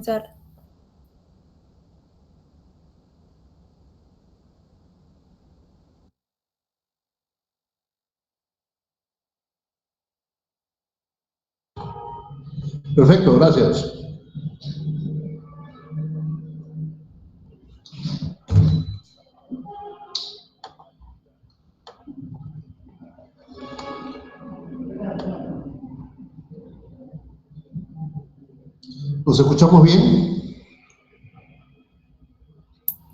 Comenzar. Perfecto, gracias. ¿Nos escuchamos bien?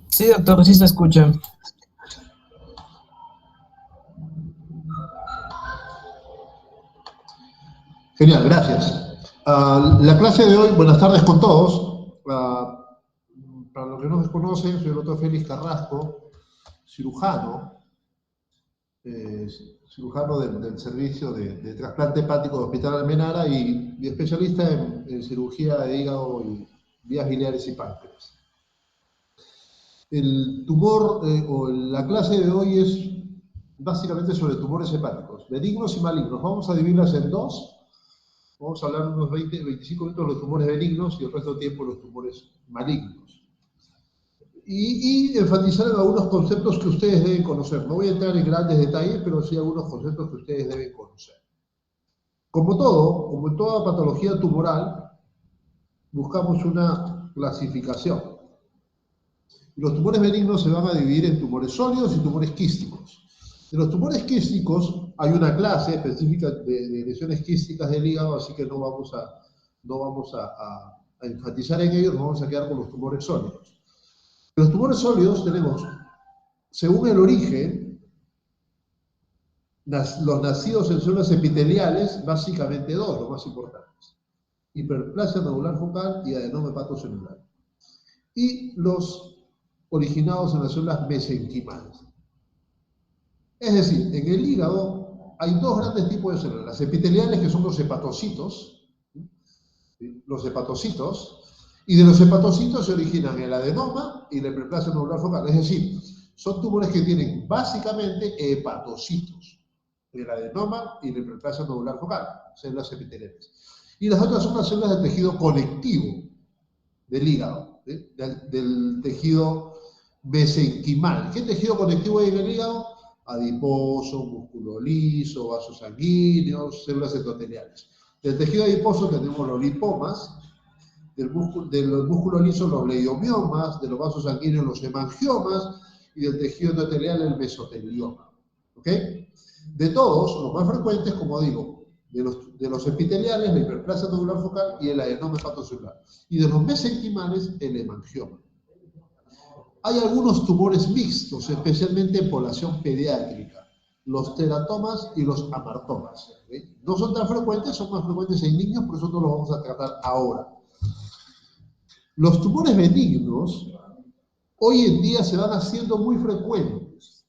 Sí, doctor, sí se escucha. Genial, gracias. La clase de hoy, buenas tardes con todos. Para los que no me conocen, soy el doctor Félix Carrasco, cirujano, eh, cirujano del servicio de trasplante hepático del Hospital Almenara y especialista en cirugía de hígado y vías biliares y páncreas. El tumor o la clase de hoy es básicamente sobre tumores hepáticos, benignos y malignos. Vamos a dividirlas en dos. Vamos a hablar unos 20-25 minutos de los tumores benignos y el resto del tiempo de los tumores malignos. Y enfatizar en algunos conceptos que ustedes deben conocer. No voy a entrar en grandes detalles, pero sí algunos conceptos que ustedes deben conocer. Como todo, como en toda patología tumoral, buscamos una clasificación. Los tumores benignos se van a dividir en tumores sólidos y tumores quísticos. De los tumores quísticos hay una clase específica de lesiones quísticas del hígado, así que no vamos a enfatizar en ellos, nos vamos a quedar con los tumores sólidos. De los tumores sólidos tenemos, según el origen, los nacidos en células epiteliales, básicamente dos, los más importantes. Hiperplasia nodular focal y adenoma hepatocelular. Y los originados en las células mesenquimales. Es decir, en el hígado hay dos grandes tipos de células, las epiteliales, que son los hepatocitos, y de los hepatocitos se originan el adenoma y la hiperplasia nodular focal, es decir, son tumores que tienen básicamente hepatocitos, el adenoma y la hiperplasia nodular focal, células epiteliales. Y las otras son las células del tejido conectivo del hígado, del tejido mesenquimal. ¿Qué tejido conectivo hay en el hígado? Adiposo, músculo liso, vasos sanguíneos, células endoteliales. Del tejido adiposo tenemos los lipomas, del músculo liso los leiomiomas, de los vasos sanguíneos los hemangiomas y del tejido endotelial el mesotelioma. ¿Ok? De todos, los más frecuentes, como digo, de los epiteliales, la hiperplasia nodular focal y el adenoma hepatocelular. Y de los mesenquimales, el hemangioma. Hay algunos tumores mixtos, especialmente en población pediátrica, los teratomas y los amartomas. ¿Okay? No son tan frecuentes, son más frecuentes en niños, por eso no los vamos a tratar ahora. Los tumores benignos hoy en día se van haciendo muy frecuentes,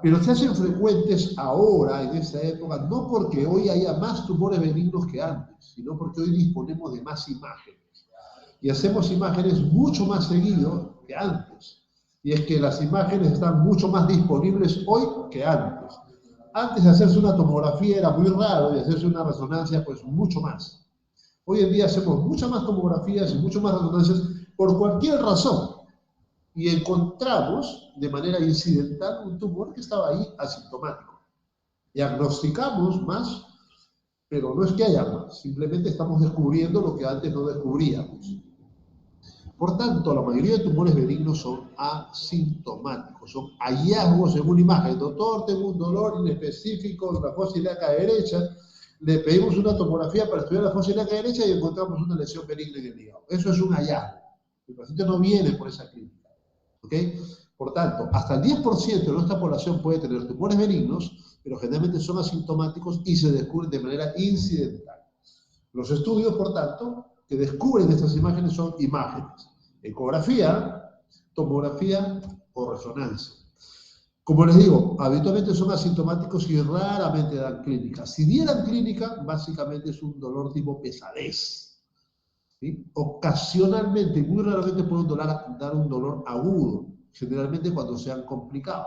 pero se hacen frecuentes ahora, en esta época, no porque hoy haya más tumores benignos que antes, sino porque hoy disponemos de más imágenes. Y hacemos imágenes mucho más seguido que antes. Y es que las imágenes están mucho más disponibles hoy que antes. Antes de hacerse una tomografía era muy raro y hacerse una resonancia pues mucho más. Hoy en día hacemos muchas más tomografías y muchas más resonancias por cualquier razón. Y encontramos de manera incidental un tumor que estaba ahí asintomático. Diagnosticamos más, pero no es que haya más, simplemente estamos descubriendo lo que antes no descubríamos. Por tanto, la mayoría de tumores benignos son asintomáticos, son hallazgos en una imagen. Doctor, tengo un dolor inespecífico en la fosa ilíaca derecha, le pedimos una tomografía para estudiar la fosa ilíaca derecha y encontramos una lesión benigna en el hígado. Eso es un hallazgo. El paciente no viene por esa clínica. ¿Okay? Por tanto, hasta el 10% de nuestra población puede tener tumores benignos, pero generalmente son asintomáticos y se descubren de manera incidental. Los estudios, por tanto, que descubren estas imágenes son imágenes, ecografía, tomografía o resonancia. Como les digo, habitualmente son asintomáticos y raramente dan clínica. Si dieran clínica, básicamente es un dolor tipo pesadez. ¿Sí? Ocasionalmente, muy raramente pueden dar un dolor agudo, generalmente cuando se han complicado.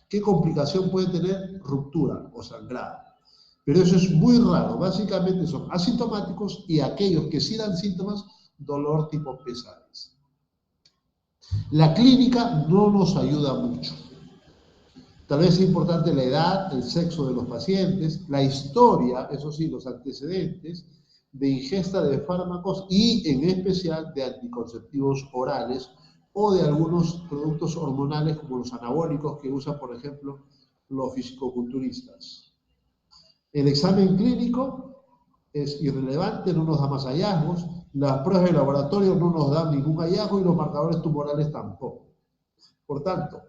¿Qué complicación puede tener? Ruptura o sangrado. Pero eso es muy raro. Básicamente son asintomáticos y aquellos que sí dan síntomas dolor tipo pesadez. La clínica no nos ayuda mucho. Tal vez es importante la edad, el sexo de los pacientes, la historia, eso sí, los antecedentes de ingesta de fármacos y en especial de anticonceptivos orales o de algunos productos hormonales como los anabólicos que usan, por ejemplo, los fisicoculturistas. El examen clínico es irrelevante, no nos da más hallazgos, las pruebas de laboratorio no nos dan ningún hallazgo y los marcadores tumorales tampoco. Por tanto,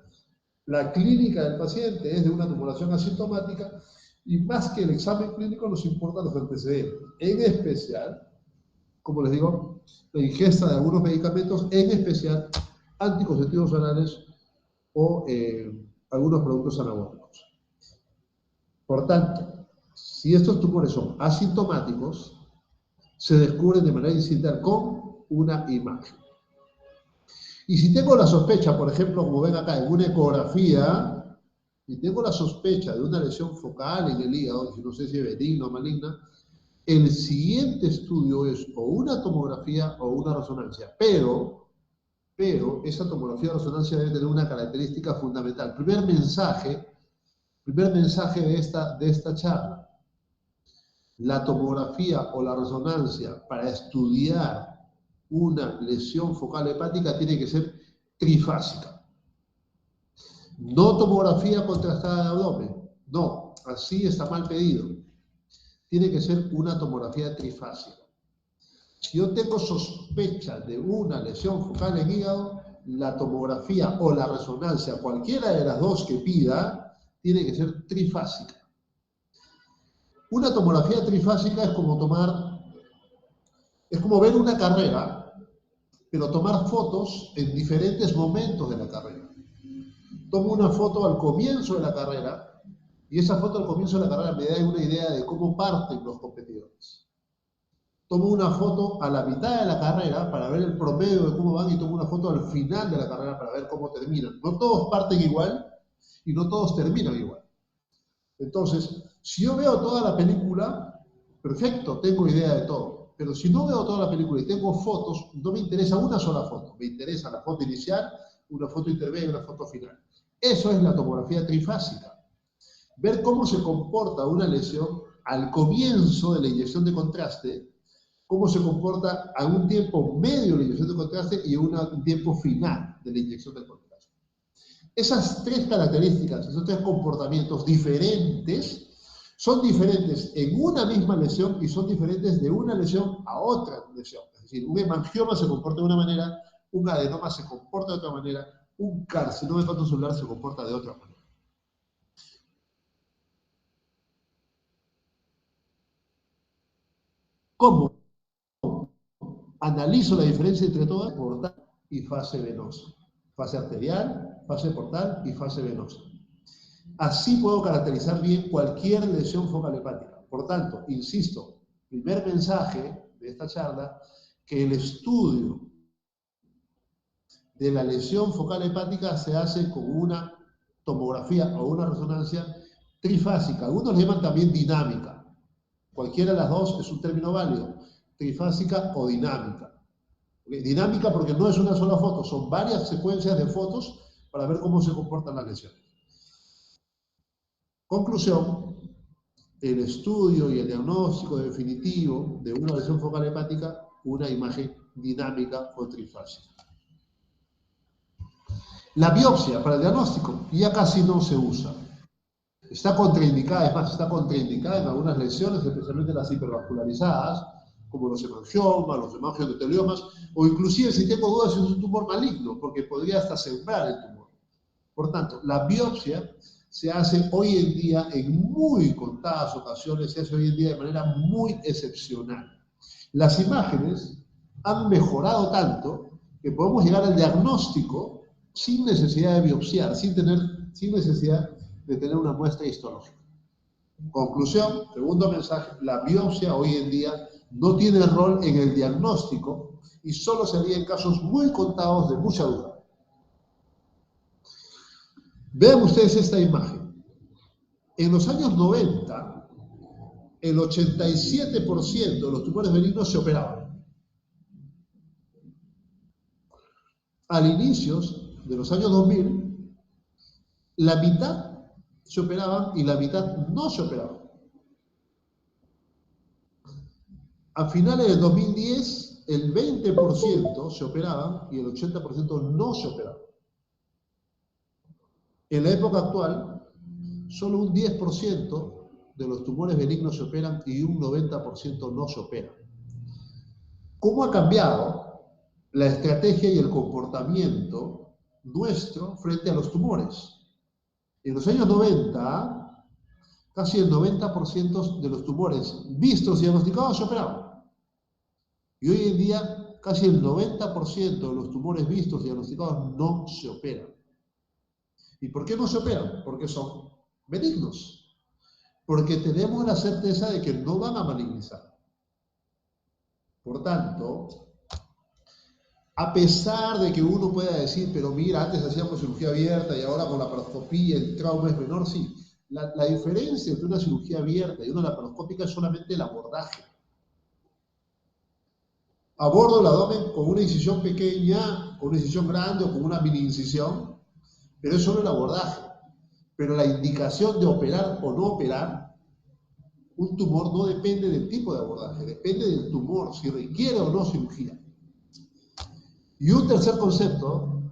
la clínica del paciente es de una tumoración asintomática y más que el examen clínico nos importan los antecedentes. En especial, como les digo, la ingesta de algunos medicamentos, en especial anticonceptivos orales o algunos productos anabólicos. Por tanto, si estos tumores son asintomáticos, se descubren de manera incidental con una imagen. Y si tengo la sospecha, por ejemplo, como ven acá, en una ecografía, si tengo la sospecha de una lesión focal en el hígado, no sé si es benigna o maligna, el siguiente estudio es o una tomografía o una resonancia. Pero esa tomografía o resonancia debe tener una característica fundamental. Primer mensaje de esta charla. La tomografía o la resonancia para estudiar una lesión focal hepática tiene que ser trifásica. No tomografía contrastada de abdomen. No, así está mal pedido. Tiene que ser una tomografía trifásica. Si yo tengo sospecha de una lesión focal en hígado, la tomografía o la resonancia, cualquiera de las dos que pida, tiene que ser trifásica. Una tomografía trifásica es como ver una carrera, pero tomar fotos en diferentes momentos de la carrera. Tomo una foto al comienzo de la carrera y esa foto al comienzo de la carrera me da una idea de cómo parten los competidores. Tomo una foto a la mitad de la carrera para ver el promedio de cómo van y tomo una foto al final de la carrera para ver cómo terminan. No todos parten igual y no todos terminan igual. Entonces, si yo veo toda la película, perfecto, tengo idea de todo. Pero si no veo toda la película y tengo fotos, no me interesa una sola foto. Me interesa la foto inicial, una foto intermedia y una foto final. Eso es la tomografía trifásica. Ver cómo se comporta una lesión al comienzo de la inyección de contraste, cómo se comporta a un tiempo medio de la inyección de contraste y a un tiempo final de la inyección de contraste. Esas tres características, esos tres comportamientos diferentes, son diferentes en una misma lesión y son diferentes de una lesión a otra lesión. Es decir, un hemangioma se comporta de una manera, un adenoma se comporta de otra manera, un carcinoma hepatocelular se comporta de otra manera. ¿Cómo analizo la diferencia entre todas? Portal y fase venosa. Fase arterial, fase portal y fase venosa. Así puedo caracterizar bien cualquier lesión focal hepática. Por tanto, insisto, primer mensaje de esta charla, que el estudio de la lesión focal hepática se hace con una tomografía o una resonancia trifásica. Algunos le llaman también dinámica. Cualquiera de las dos es un término válido, trifásica o dinámica. Dinámica porque no es una sola foto, son varias secuencias de fotos para ver cómo se comportan las lesiones. Conclusión, el estudio y el diagnóstico definitivo de una lesión focal hepática, una imagen dinámica o trifásica. La biopsia para el diagnóstico ya casi no se usa. Está contraindicada, es más, está contraindicada en algunas lesiones, especialmente las hipervascularizadas, como los hemangiomas, los hemangioendoteliomas, o inclusive si tengo dudas si es un tumor maligno, porque podría hasta sembrar el tumor. Por tanto, la biopsia se hace hoy en día en muy contadas ocasiones, se hace hoy en día de manera muy excepcional. Las imágenes han mejorado tanto que podemos llegar al diagnóstico sin necesidad de biopsiar, sin necesidad de tener una muestra histológica. Conclusión, segundo mensaje, la biopsia hoy en día no tiene rol en el diagnóstico y solo se haría en casos muy contados de mucha duda. Vean ustedes esta imagen. En los años 90, el 87% de los tumores benignos se operaban. al inicio de los años 2000, la mitad se operaban y la mitad no se operaban. A finales del 2010, el 20% se operaban y el 80% no se operaban. En la época actual, solo un 10% de los tumores benignos se operan y un 90% no se operan. ¿Cómo ha cambiado la estrategia y el comportamiento nuestro frente a los tumores? En los años 90, casi el 90% de los tumores vistos y diagnosticados se operaban. Y hoy en día, casi el 90% de los tumores vistos y diagnosticados no se operan. ¿Y por qué no se operan? Porque son benignos. Porque tenemos la certeza de que no van a malignizar. Por tanto, a pesar de que uno pueda decir, pero mira, antes hacíamos cirugía abierta y ahora con la laparoscopía el trauma es menor, sí. La diferencia entre una cirugía abierta y una laparoscópica es solamente el abordaje. Abordo el abdomen con una incisión pequeña, con una incisión grande o con una mini incisión, pero es solo el abordaje. Pero la indicación de operar o no operar un tumor no depende del tipo de abordaje, depende del tumor, si requiere o no cirugía. Y un tercer concepto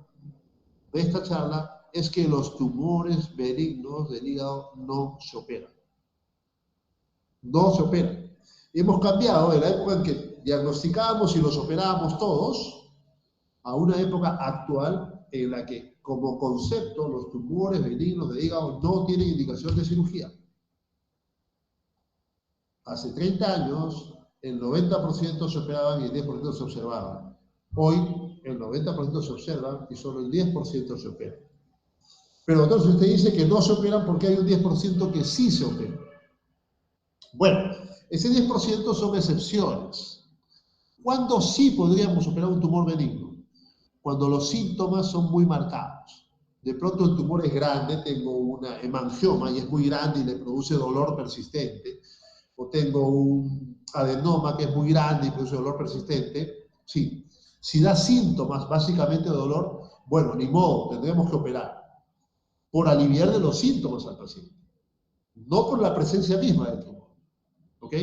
de esta charla es que los tumores benignos del hígado no se operan. No se operan. Hemos cambiado de la época en que diagnosticábamos y los operábamos todos a una época actual en la que, como concepto, los tumores benignos del hígado no tienen indicación de cirugía. Hace 30 años, el 90% se operaban y el 10% se observaban. Hoy, el 90% se observan y solo el 10% se opera. Pero entonces usted dice que no se operan porque hay un 10% que sí se opera. Bueno, ese 10% son excepciones. ¿Cuándo sí podríamos operar un tumor benigno? Cuando los síntomas son muy marcados. De pronto el tumor es grande, tengo una hemangioma y es muy grande y le produce dolor persistente, o tengo un adenoma que es muy grande y produce dolor persistente, sí. Si da síntomas básicamente de dolor, bueno, ni modo, tendremos que operar por aliviar de los síntomas al paciente, no por la presencia misma del tumor. ¿Ok?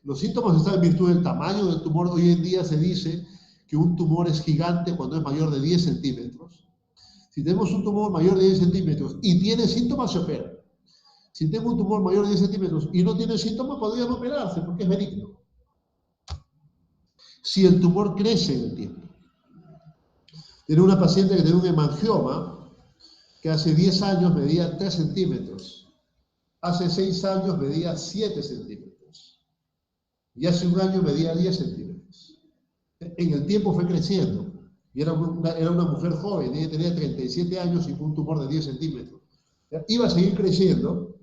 Los síntomas están en virtud del tamaño del tumor. Hoy en día se dice que un tumor es gigante cuando es mayor de 10 centímetros. Si tenemos un tumor mayor de 10 centímetros y tiene síntomas, se opera. Si tengo un tumor mayor de 10 centímetros y no tiene síntomas, podría no operarse porque es benigno. Si el tumor crece en el tiempo. Tengo una paciente que tiene un hemangioma que hace 10 años medía 3 centímetros. Hace 6 años medía 7 centímetros. Y hace un año medía 10 centímetros. En el tiempo fue creciendo. Y era una mujer joven, ella tenía 37 años y un tumor de 10 centímetros. Iba a seguir creciendo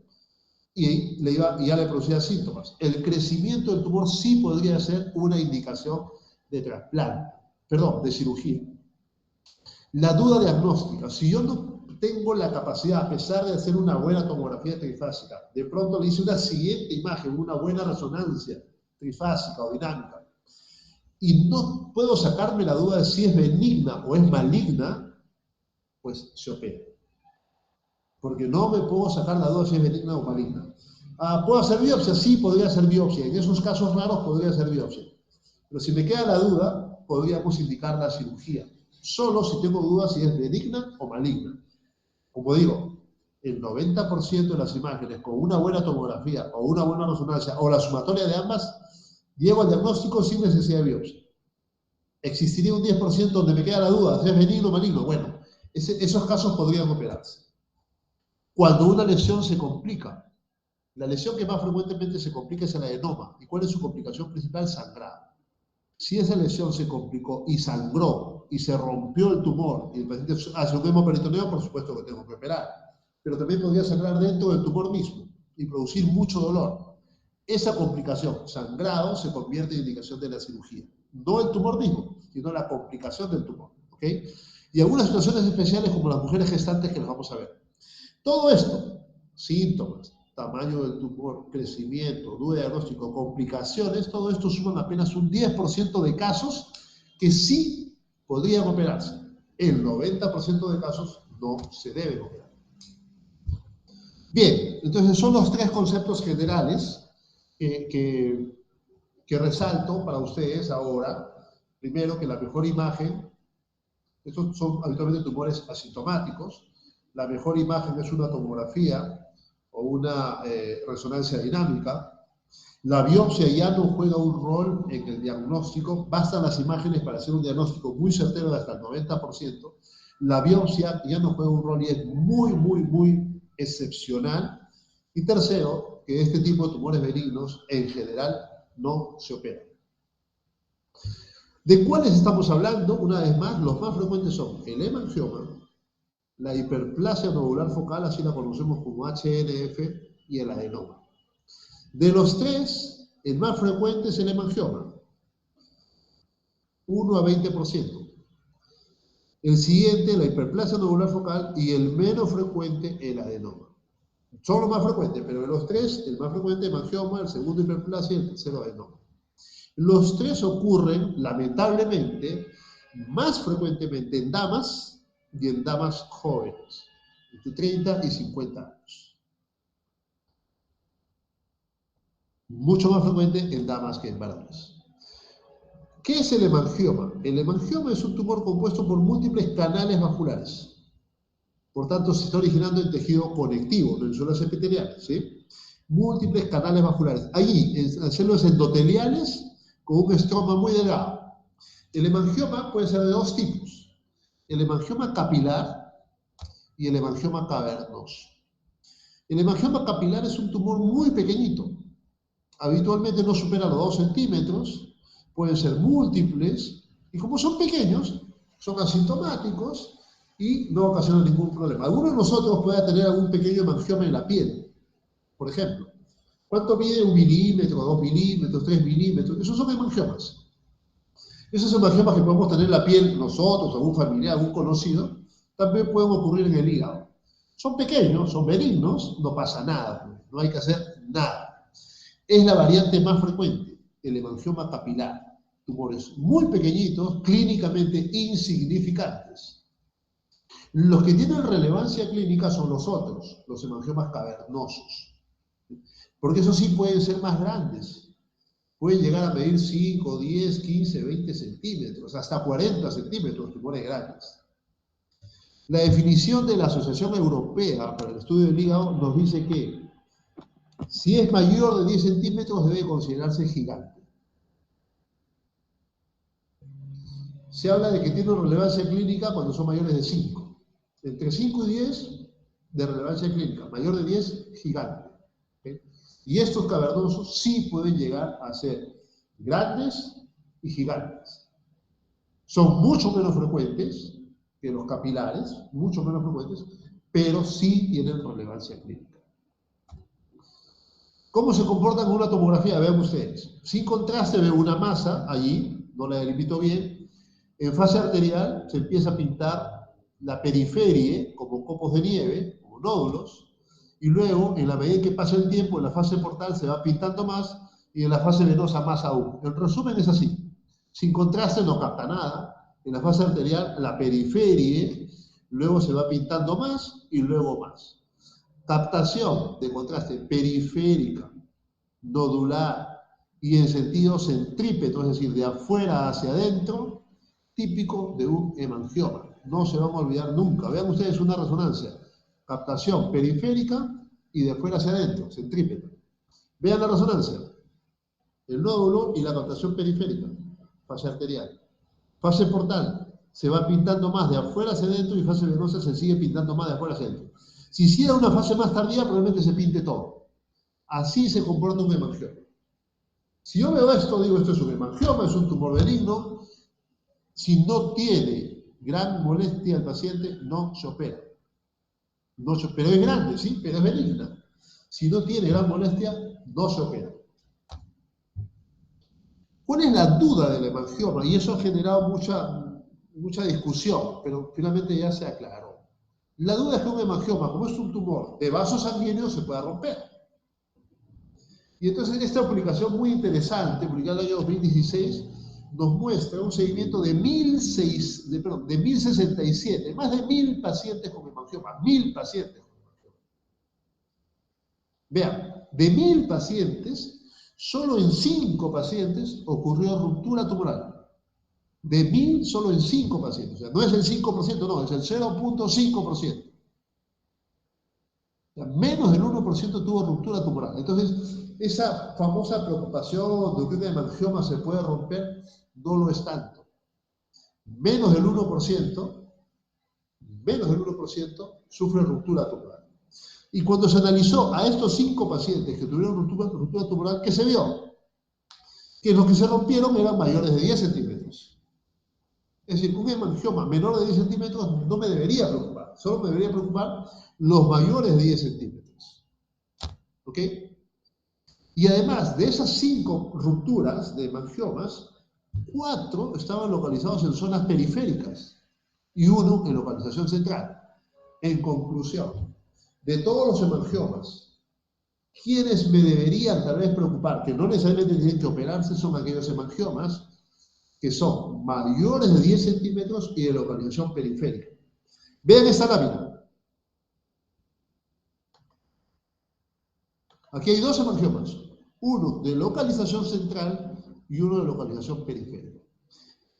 y ya le producía síntomas. El crecimiento del tumor sí podría ser una indicación de trasplante, perdón, de cirugía. La duda diagnóstica, si yo no tengo la capacidad, a pesar de hacer una buena tomografía trifásica, de pronto le hice una siguiente imagen, una buena resonancia trifásica o dinámica, y no puedo sacarme la duda de si es benigna o es maligna, pues se opera. Porque no me puedo sacar la duda si es benigna o maligna. ¿Puedo hacer biopsia? Sí, podría hacer biopsia. En esos casos raros podría hacer biopsia. Pero si me queda la duda, podríamos indicar la cirugía. Solo si tengo dudas si es benigna o maligna. Como digo, el 90% de las imágenes con una buena tomografía o una buena resonancia o la sumatoria de ambas, llego al diagnóstico sin necesidad de biopsia. Existiría un 10% donde me queda la duda si es benigno o maligno. Bueno, esos casos podrían operarse. Cuando una lesión se complica, la lesión que más frecuentemente se complica es el adenoma. ¿Y cuál es su complicación principal? Sangrado. Si esa lesión se complicó y sangró y se rompió el tumor y el paciente hace un hemoperitoneo, por supuesto que tengo que operar. Pero también podría sangrar dentro del tumor mismo y producir mucho dolor. Esa complicación, sangrado, se convierte en indicación de la cirugía. No el tumor mismo, sino la complicación del tumor. ¿Ok? Y algunas situaciones especiales como las mujeres gestantes que las vamos a ver. Todo esto, síntomas, tamaño del tumor, crecimiento, duda diagnóstico, complicaciones, todo esto suman apenas un 10% de casos que sí podrían operarse. El 90% de casos no se deben operar. Bien, entonces son los tres conceptos generales que resalto para ustedes ahora. Primero, que la mejor imagen, estos son habitualmente tumores asintomáticos, la mejor imagen es una tomografía o una resonancia dinámica. La biopsia ya no juega un rol en el diagnóstico, bastan las imágenes para hacer un diagnóstico muy certero de hasta el 90%. La biopsia ya no juega un rol y es muy excepcional. Y tercero, que este tipo de tumores benignos en general no se operan. ¿De cuáles estamos hablando? Una vez más, los más frecuentes son el hemangioma, la hiperplasia nodular focal, así la conocemos como HNF, y el adenoma. De los tres, el más frecuente es el hemangioma, 1 a 20%. El siguiente, la hiperplasia nodular focal, y el menos frecuente, el adenoma. Son los más frecuentes, pero de los tres, el más frecuente es hemangioma, el segundo hiperplasia y el tercero adenoma. Los tres ocurren, lamentablemente, más frecuentemente en damas y en damas jóvenes, entre 30 y 50 años. Mucho más frecuente en damas que en varones. ¿Qué es el hemangioma? El hemangioma es un tumor compuesto por múltiples canales vasculares. Por tanto, se está originando en tejido conectivo, no en células epiteliales, ¿sí? Múltiples canales vasculares. Allí, en células endoteliales, con un estroma muy delgado. El hemangioma puede ser de dos tipos. El hemangioma capilar y el hemangioma cavernoso. El hemangioma capilar es un tumor muy pequeñito. Habitualmente no supera los 2 centímetros, pueden ser múltiples, y como son pequeños, son asintomáticos y no ocasionan ningún problema. Algunos de nosotros puede tener algún pequeño hemangioma en la piel, por ejemplo. ¿Cuánto mide 1 milímetro, 2 milímetros, 3 milímetros? Esos son hemangiomas. Esos hemangiomas que podemos tener en la piel nosotros, algún familiar, algún conocido, también pueden ocurrir en el hígado. Son pequeños, son benignos, no pasa nada, no hay que hacer nada. Es la variante más frecuente, el hemangioma capilar. Tumores muy pequeñitos, clínicamente insignificantes. Los que tienen relevancia clínica son los otros, los hemangiomas cavernosos. Porque esos sí pueden ser más grandes. Pueden llegar a medir 5, 10, 15, 20 centímetros, hasta 40 centímetros, tumores grandes. La definición de la Asociación Europea para el Estudio del Hígado nos dice que si es mayor de 10 centímetros debe considerarse gigante. Se habla de que tiene relevancia clínica cuando son mayores de 5. Entre 5 y 10 de relevancia clínica, mayor de 10, gigante. ¿Okay? Y estos cavernosos sí pueden llegar a ser grandes y gigantes. Son mucho menos frecuentes que los capilares, mucho menos frecuentes, pero sí tienen relevancia clínica. ¿Cómo se comportan con una tomografía? Vean ustedes. Sin contraste veo una masa allí, no la delimito bien. En fase arterial se empieza a pintar la periferia como copos de nieve, como nódulos, y luego, en la medida que pasa el tiempo, en la fase portal se va pintando más y en la fase venosa más aún. En resumen es así. Sin contraste no capta nada. En la fase arterial, la periferia, luego se va pintando más y luego más. Captación de contraste periférica, nodular y en sentido centrípeto, es decir, de afuera hacia adentro, típico de un hemangioma. No se van a olvidar nunca. Vean ustedes una resonancia. Captación periférica y de afuera hacia adentro, centrípeto. Vean la resonancia. El nódulo y la captación periférica, fase arterial. Fase portal, se va pintando más de afuera hacia adentro y fase venosa se sigue pintando más de afuera hacia adentro. Si hiciera una fase más tardía, probablemente se pinte todo. Así se comporta un hemangioma. Si yo veo esto, digo, esto es un hemangioma, es un tumor benigno. Si no tiene gran molestia al paciente, no se opera. Pero es grande, sí, pero es benigna. Si no tiene gran molestia, no se opera. ¿Cuál es la duda del hemangioma? Y eso ha generado mucha discusión, pero finalmente ya se aclaró. La duda es que un hemangioma, como es un tumor de vasos sanguíneos, se pueda romper. Y entonces esta publicación muy interesante, publicada en el año 2016, nos muestra un seguimiento de de 1067, más de 1000 pacientes con hemangioma, 1000 pacientes con hemangioma. Vean, de 1000 pacientes, solo en 5 pacientes ocurrió ruptura tumoral. De 1000, solo en 5 pacientes. O sea, no es el 5%, no, es el 0.5%. O sea, menos del 1% tuvo ruptura tumoral. Entonces, esa famosa preocupación de que un hemangioma se puede romper, no lo es tanto. Menos del 1%, sufre ruptura tumoral. Y cuando se analizó a estos 5 pacientes que tuvieron ruptura tumoral, ¿qué se vio? Que los que se rompieron eran mayores de 10 centímetros. Es decir, un hemangioma menor de 10 centímetros no me debería preocupar. Solo me debería preocupar los mayores de 10 centímetros. ¿Ok? Y además de esas 5 rupturas de hemangiomas, 4 estaban localizados en zonas periféricas y 1 en localización central. En conclusión, de todos los hemangiomas, quienes me deberían tal vez preocupar, que no necesariamente tienen que operarse, son aquellos hemangiomas que son mayores de 10 centímetros y de localización periférica. Vean esta lámina. Aquí hay 2 hemangiomas, uno de localización central y uno de localización periférica.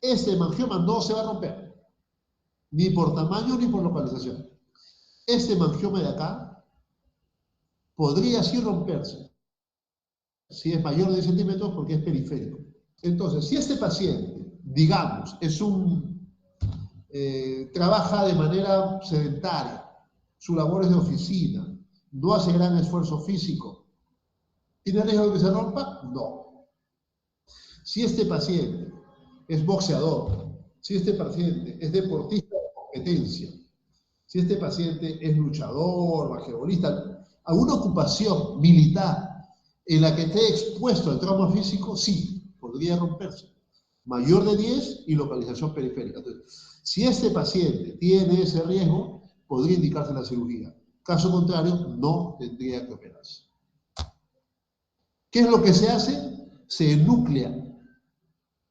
Este hemangioma no se va a romper, ni por tamaño ni por localización. Este hemangioma de acá podría sí romperse, si es mayor de 10 centímetros porque es periférico. Entonces, si este paciente, digamos, trabaja de manera sedentaria, su labor es de oficina, no hace gran esfuerzo físico, ¿tiene riesgo de que se rompa? No. Si este paciente es boxeador, si este paciente es deportista de competencia, si este paciente es luchador, basquetbolista, alguna ocupación militar en la que esté expuesto al trauma físico, sí, podría romperse. Mayor de 10 y localización periférica. Entonces, si este paciente tiene ese riesgo, podría indicarse la cirugía. Caso contrario, no tendría que operarse. ¿Qué es lo que se hace? Se enúclea.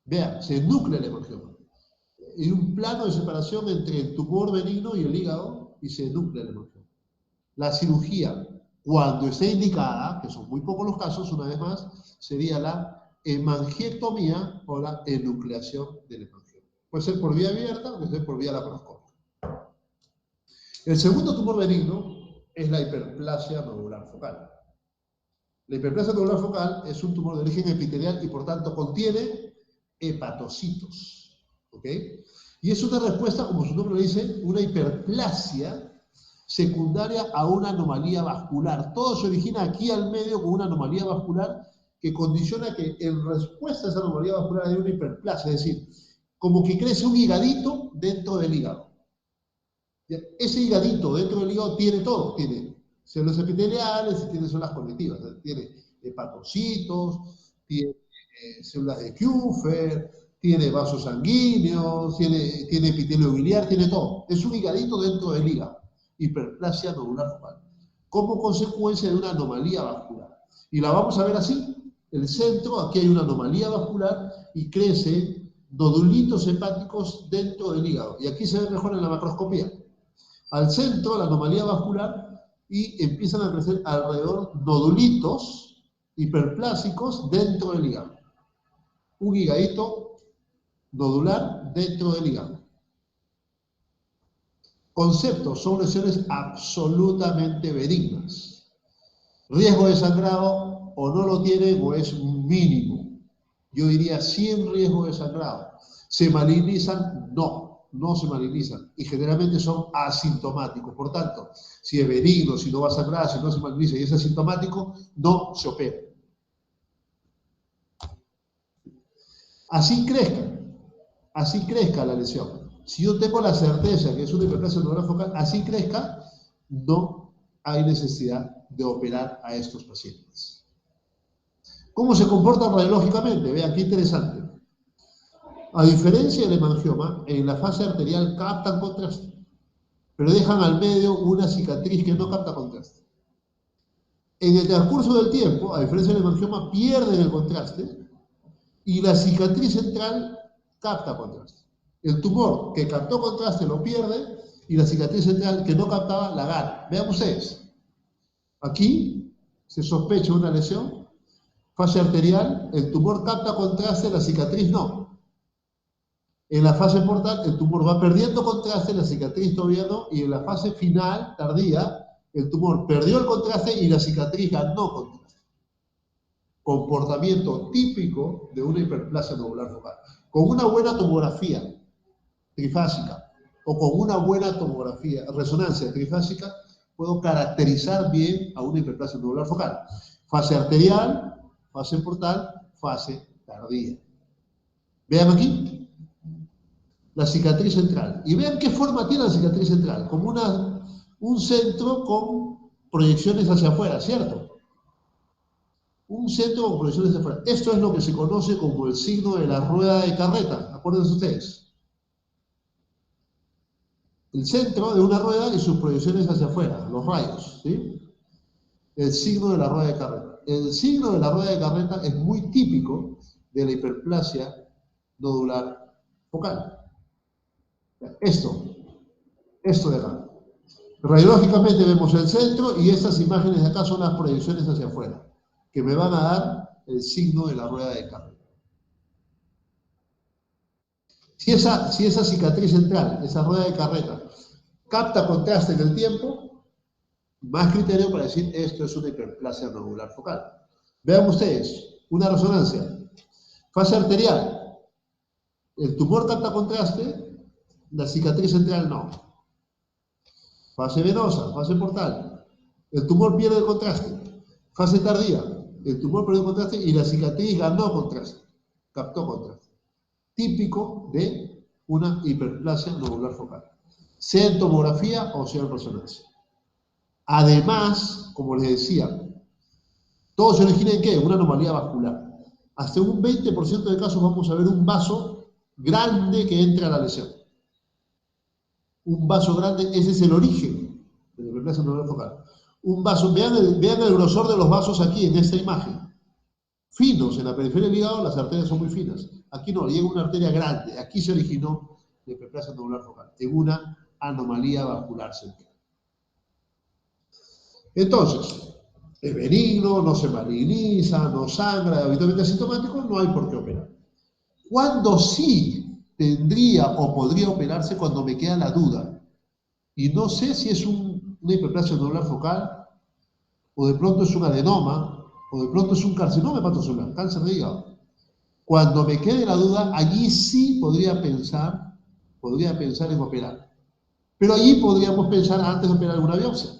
Vean, se enúclea el hemangioma. Hay un plano de separación entre el tumor benigno y el hígado y se enúclea el hemangioma. La cirugía, cuando esté indicada, que son muy pocos los casos, una vez más, sería la hemangiectomía o la enucleación del hemangioma. Puede ser por vía abierta o puede ser por vía laparoscópica. El segundo tumor benigno es la hiperplasia nodular focal. La hiperplasia nodular focal es un tumor de origen epitelial y por tanto contiene hepatocitos. ¿Ok? Y es una respuesta, como su nombre lo dice, una hiperplasia secundaria a una anomalía vascular. Todo se origina aquí al medio con una anomalía vascular que condiciona que en respuesta a esa anomalía vascular hay una hiperplasia, es decir, como que crece un higadito dentro del hígado. Ese higadito dentro del hígado tiene todo, tiene células epiteliales y tiene células conectivas, tiene hepatocitos, tiene células de Kupffer, tiene vasos sanguíneos, tiene epitelio biliar, tiene todo. Es un higadito dentro del hígado. Hiperplasia nodular focal, como consecuencia de una anomalía vascular. Y la vamos a ver así. El centro, aquí hay una anomalía vascular y crece nodulitos hepáticos dentro del hígado. Y aquí se ve mejor en la macroscopía. Al centro, la anomalía vascular y empiezan a crecer alrededor nodulitos hiperplásicos dentro del hígado. Un higadito nodular dentro del hígado. Conceptos, son lesiones absolutamente benignas. Riesgo de sangrado o no lo tienen o es mínimo. Yo diría sin riesgo de sangrado. ¿Se malignizan? No, no se malignizan. Y generalmente son asintomáticos. Por tanto, si es benigno, si no va a sangrar, si no se maligniza y es asintomático, no se opera. Así crezca la lesión. Si yo tengo la certeza que es una hiperplasia nodular focal, así crezca, no hay necesidad de operar a estos pacientes. ¿Cómo se comportan radiológicamente? Vean qué interesante. A diferencia del hemangioma, en la fase arterial captan contraste, pero dejan al medio una cicatriz que no capta contraste. En el transcurso del tiempo, a diferencia del hemangioma, pierden el contraste y la cicatriz central capta contraste. El tumor que captó contraste lo pierde y la cicatriz central que no captaba la gana. Vean ustedes. Aquí se sospecha una lesión, fase arterial, el tumor capta contraste, la cicatriz no. En la fase portal, el tumor va perdiendo contraste, la cicatriz todavía no, y en la fase final, tardía, el tumor perdió el contraste y la cicatriz ganó contraste. Comportamiento típico de una hiperplasia nodular focal. Con una buena tomografía trifásica o con una buena tomografía, resonancia trifásica, puedo caracterizar bien a una hiperplasia nodular focal. Fase arterial, fase portal, fase tardía. Vean aquí la cicatriz central. Y vean qué forma tiene la cicatriz central, como un centro con proyecciones hacia afuera, ¿cierto? Un centro con proyecciones hacia afuera. Esto es lo que se conoce como el signo de la rueda de carreta. Acuérdense ustedes. El centro de una rueda y sus proyecciones hacia afuera, los rayos, ¿sí? El signo de la rueda de carreta. El signo de la rueda de carreta es muy típico de la hiperplasia nodular focal. Esto de acá. Radiológicamente vemos el centro y estas imágenes de acá son las proyecciones hacia afuera, que me van a dar el signo de la rueda de carreta. Si esa cicatriz central, esa rueda de carreta, capta contraste en el tiempo, más criterio para decir esto es una hiperplasia nodular focal. Vean ustedes, una resonancia. Fase arterial, el tumor capta contraste, la cicatriz central no. Fase venosa, fase portal, el tumor pierde el contraste. Fase tardía, el tumor perdió el contraste y la cicatriz ganó contraste, captó contraste. Típico de una hiperplasia nodular focal, sea en tomografía o sea en resonancia. Además, como les decía, todo se origina en ¿qué? Una anomalía vascular. Hasta un 20% de casos vamos a ver un vaso grande que entra a la lesión. Un vaso grande, ese es el origen de la hiperplasia nodular focal. Un vaso, vean el grosor de los vasos aquí en esta imagen. Finos, en la periferia del hígado las arterias son muy finas. Aquí no, llega una arteria grande. Aquí se originó la hiperplasia nodular focal, en una anomalía vascular central. Entonces, es benigno, no se maligniza, no sangra, habitualmente asintomático, no hay por qué operar. ¿Cuándo sí tendría o podría operarse? Cuando me queda la duda. Y no sé si es una hiperplasia nodular focal, o de pronto es un adenoma, o de pronto es un carcinoma hepatocelular, cáncer de hígado. Cuando me quede la duda, allí sí podría pensar en operar. Pero allí podríamos pensar antes de operar alguna biopsia.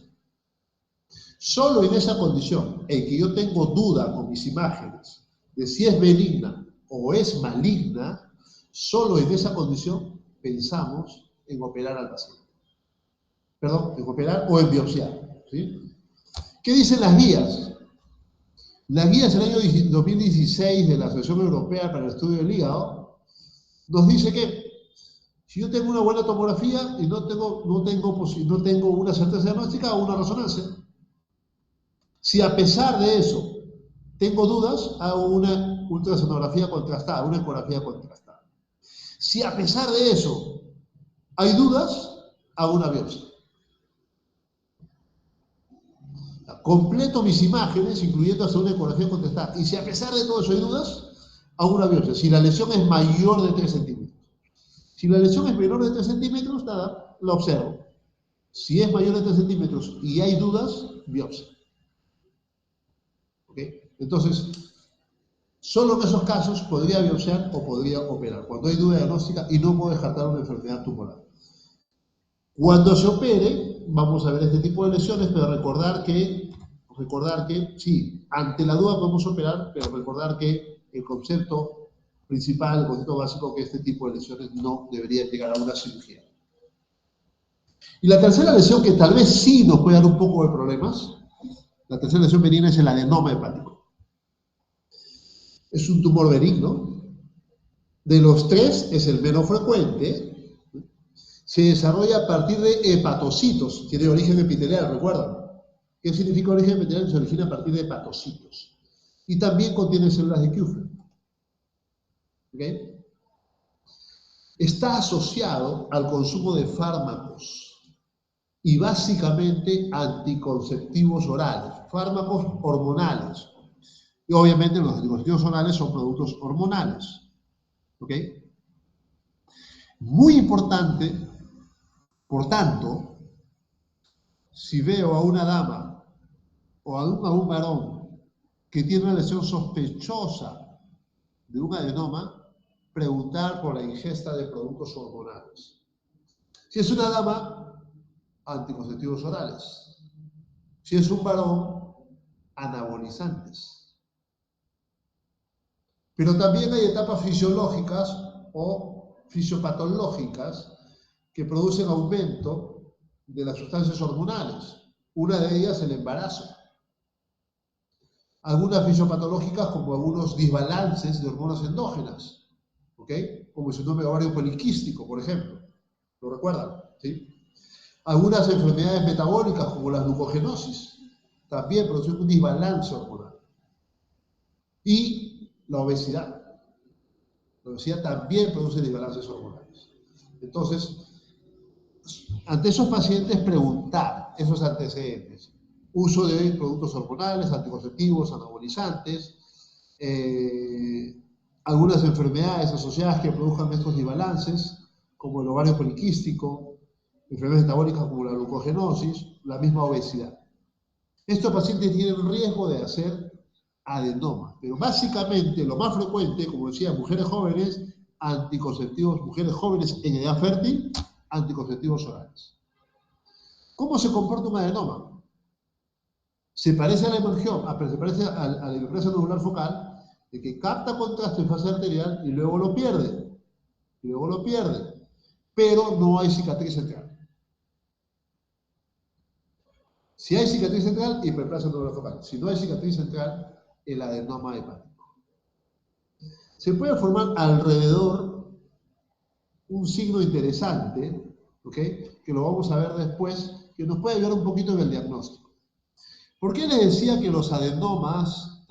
Solo en esa condición, en que yo tengo duda con mis imágenes de si es benigna o es maligna, solo en esa condición pensamos en operar al paciente. Perdón, en operar o en biopsiar. ¿Sí? ¿Qué dicen las guías? Las guías del año 2016 de la Asociación Europea para el Estudio del Hígado nos dice que si yo tengo una buena tomografía y no tengo una certeza diagnóstica, hago una resonancia. Si a pesar de eso tengo dudas, hago una ultrasonografía contrastada, una ecografía contrastada. Si a pesar de eso hay dudas, hago una biopsia. Completo mis imágenes, incluyendo hasta una ecografía contrastada. Y si a pesar de todo eso hay dudas, hago una biopsia. Si la lesión es mayor de 3 centímetros. Si la lesión es menor de 3 centímetros, nada, la observo. Si es mayor de 3 centímetros y hay dudas, biopsia. ¿Okay? Entonces, solo en esos casos podría biopsiar o podría operar, cuando hay duda diagnóstica y no puedo descartar una enfermedad tumoral. Cuando se opere, vamos a ver este tipo de lesiones, pero recordar que sí, ante la duda podemos operar, pero recordar que el concepto principal, el concepto básico, que este tipo de lesiones no deberían llegar a una cirugía. Y la tercera lesión, que tal vez sí nos puede dar un poco de problemas, la tercera lesión benigna es el adenoma hepático. Es un tumor benigno. De los tres es el menos frecuente. Se desarrolla a partir de hepatocitos. Tiene origen epitelial, ¿recuerdan? ¿Qué significa origen epitelial? Se origina a partir de hepatocitos. Y también contiene células de Kupffer. ¿Okay? Está asociado al consumo de fármacos y básicamente anticonceptivos orales, fármacos hormonales. Y obviamente los anticonceptivos orales son productos hormonales. ¿Ok? Muy importante, por tanto, si veo a una dama o a un varón que tiene una lesión sospechosa de un adenoma, preguntar por la ingesta de productos hormonales. Si es una dama, anticonceptivos orales. Si es un varón, anabolizantes. Pero también hay etapas fisiológicas o fisiopatológicas que producen aumento de las sustancias hormonales. Una de ellas, el embarazo. Algunas fisiopatológicas, como algunos desbalances de hormonas endógenas, ¿ok? Como el síndrome ovario poliquístico, por ejemplo. ¿Lo recuerdan? ¿Sí? Algunas enfermedades metabólicas, como la glucogenosis, también producen un desbalance hormonal. Y la obesidad. La obesidad también produce desbalances hormonales. Entonces, ante esos pacientes, preguntar esos antecedentes. Uso de productos hormonales, anticonceptivos, anabolizantes, algunas enfermedades asociadas que produzcan estos desbalances, como el ovario poliquístico, enfermedades metabólicas como la glucogenosis, la misma obesidad. Estos pacientes tienen riesgo de hacer adenoma, pero básicamente lo más frecuente, como decía, mujeres jóvenes, anticonceptivos, mujeres jóvenes en edad fértil, anticonceptivos orales. ¿Cómo se comporta un adenoma? Se parece a la hemangioma, pero se parece a la hiperplasia nodular focal, de que capta contraste en fase arterial y luego lo pierde. Y luego lo pierde. Pero no hay cicatriz central. Si hay cicatriz central, hiperplasia nodular focal. Si no hay cicatriz central, el adenoma hepático. Se puede formar alrededor un signo interesante, ¿ok? Que lo vamos a ver después, que nos puede ayudar un poquito en el diagnóstico. ¿Por qué les decía que los adenomas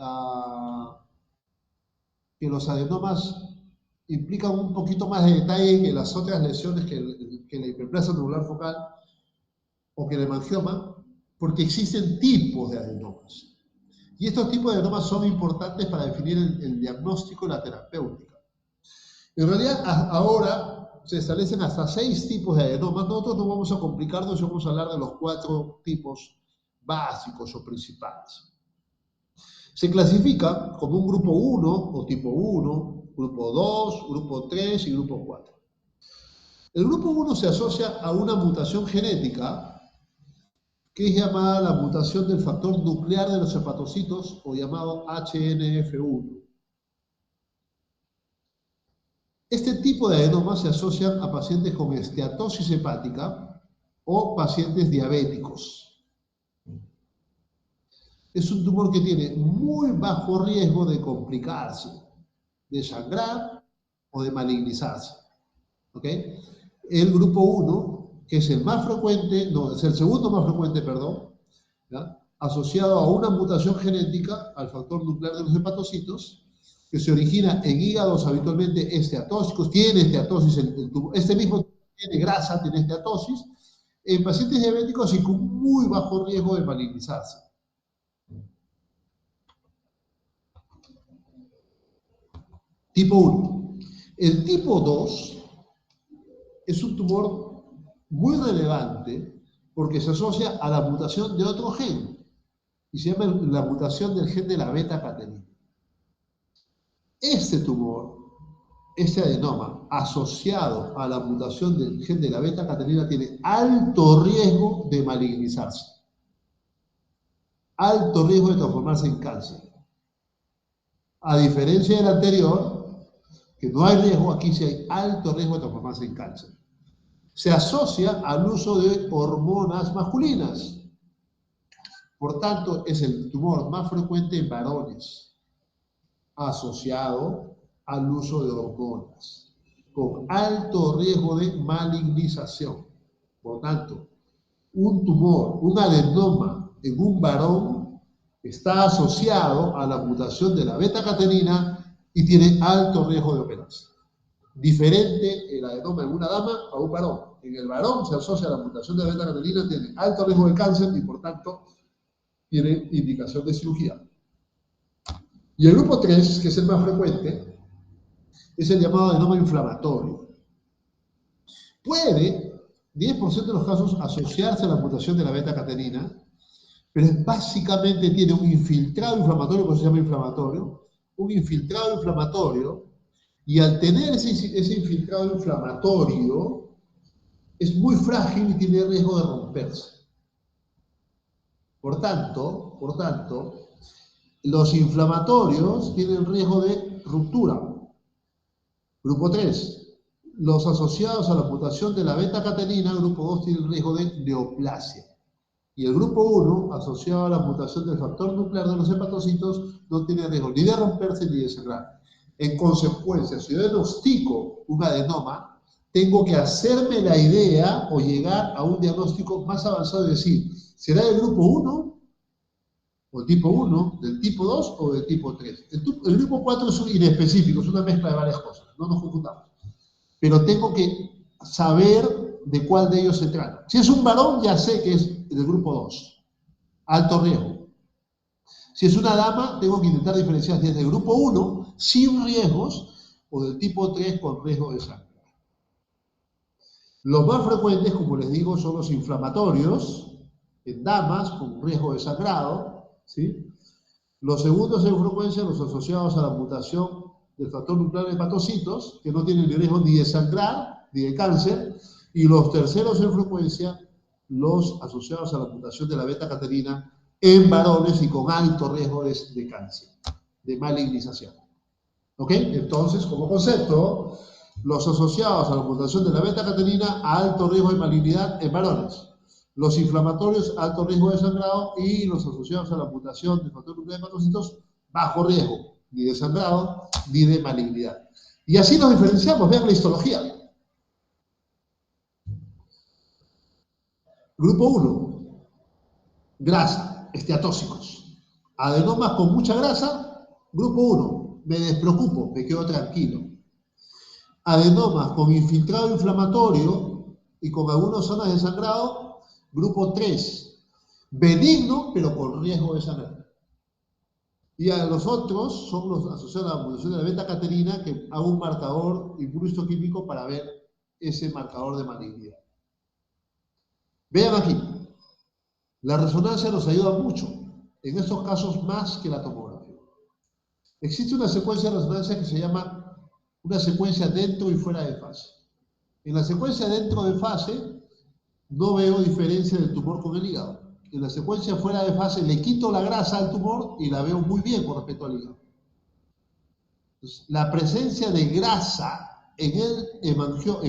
implican un poquito más de detalle que las otras lesiones que la hiperplasia nodular focal o que el hemangioma? Porque existen tipos de adenomas. Y estos tipos de adenomas son importantes para definir el diagnóstico y la terapéutica. En realidad, ahora se establecen hasta 6 tipos de adenomas. Nosotros no vamos a complicarnos y vamos a hablar de los 4 tipos básicos o principales. Se clasifica como un grupo 1 o tipo 1, grupo 2, grupo 3 y grupo 4. El grupo 1 se asocia a una mutación genética que es llamada la mutación del factor nuclear de los hepatocitos o llamado HNF1. Este tipo de adenomas se asocian a pacientes con esteatosis hepática o pacientes diabéticos. Es un tumor que tiene muy bajo riesgo de complicarse, de sangrar o de malignizarse. ¿Ok? El grupo 1, que es el más frecuente, no, es el segundo más frecuente, perdón, ¿ya? Asociado a una mutación genética al factor nuclear de los hepatocitos, que se origina en hígados habitualmente esteatóxicos, tiene esteatosis, este mismo tiene grasa, tiene esteatosis, en pacientes diabéticos y con muy bajo riesgo de malignizarse. Tipo 1. El tipo 2 es un tumor muy relevante porque se asocia a la mutación de otro gen y se llama la mutación del gen de la beta-catenina. Este tumor, este adenoma, asociado a la mutación del gen de la beta-catenina, tiene alto riesgo de malignizarse, alto riesgo de transformarse en cáncer. A diferencia del anterior, que no hay riesgo, aquí sí hay alto riesgo de transformarse en cáncer. Se asocia al uso de hormonas masculinas. Por tanto, es el tumor más frecuente en varones, asociado al uso de hormonas, con alto riesgo de malignización. Por tanto, un tumor, un adenoma en un varón está asociado a la mutación de la beta-catenina y tiene alto riesgo de operarse. Diferente el adenoma en una dama a un varón. En el varón se asocia a la mutación de la beta-catenina, tiene alto riesgo de cáncer y por tanto tiene indicación de cirugía. Y el grupo 3, que es el más frecuente, es el llamado adenoma inflamatorio. Puede, 10% de los casos, asociarse a la mutación de la beta-catenina, pero básicamente tiene un infiltrado inflamatorio, por eso se llama inflamatorio, un infiltrado inflamatorio, y al tener ese infiltrado inflamatorio, es muy frágil y tiene riesgo de romperse. Por tanto, los inflamatorios tienen riesgo de ruptura. Grupo 3. Los asociados a la mutación de la beta-catenina, grupo 2, tienen riesgo de neoplasia. Y el grupo 1, asociado a la mutación del factor nuclear de los hepatocitos, no tiene riesgo ni de romperse ni de sangrar. En consecuencia, si yo diagnostico un adenoma, tengo que hacerme la idea o llegar a un diagnóstico más avanzado y decir, ¿será del grupo 1 o el tipo 1, del tipo 2 o del tipo 3? El grupo 4 es un inespecífico, es una mezcla de varias cosas, no nos confundamos. Pero tengo que saber de cuál de ellos se trata. Si es un varón, ya sé que es del grupo 2, alto riesgo. Si es una dama, tengo que intentar diferenciar si es del grupo 1, sin riesgos, o del tipo 3 con riesgo de sangre. Los más frecuentes, como les digo, son los inflamatorios, en damas con riesgo de sangrado, ¿sí? Los segundos en frecuencia, los asociados a la mutación del factor nuclear de hepatocitos, que no tienen riesgo ni de sangrar, ni de cáncer, y los terceros en frecuencia, los asociados a la mutación de la beta-catenina en varones y con alto riesgo de cáncer, de malignización. ¿Ok? Entonces, como concepto, los asociados a la mutación de la beta-catenina a alto riesgo de malignidad en varones, los inflamatorios a alto riesgo de sangrado y los asociados a la mutación del factor nuclear de hepatocitos bajo riesgo, ni de sangrado ni de malignidad. Y así nos diferenciamos, vean la histología. Grupo 1, grasa, esteatóxicos. Adenomas con mucha grasa, grupo 1, me despreocupo, me quedo tranquilo. Adenomas con infiltrado inflamatorio y con algunas zonas de sangrado, grupo 3, benigno pero con riesgo de sangrar. Y a los otros son los asociados a la mutación de la beta-catenina, que hago un marcador inmunohistoquímico para ver ese marcador de malignidad. Vean aquí, la resonancia nos ayuda mucho, en estos casos más que la tomografía. Existe una secuencia de resonancia que se llama una secuencia dentro y fuera de fase. En la secuencia dentro de fase no veo diferencia del tumor con el hígado. En la secuencia fuera de fase le quito la grasa al tumor y la veo muy bien con respecto al hígado. Entonces, la presencia de grasa en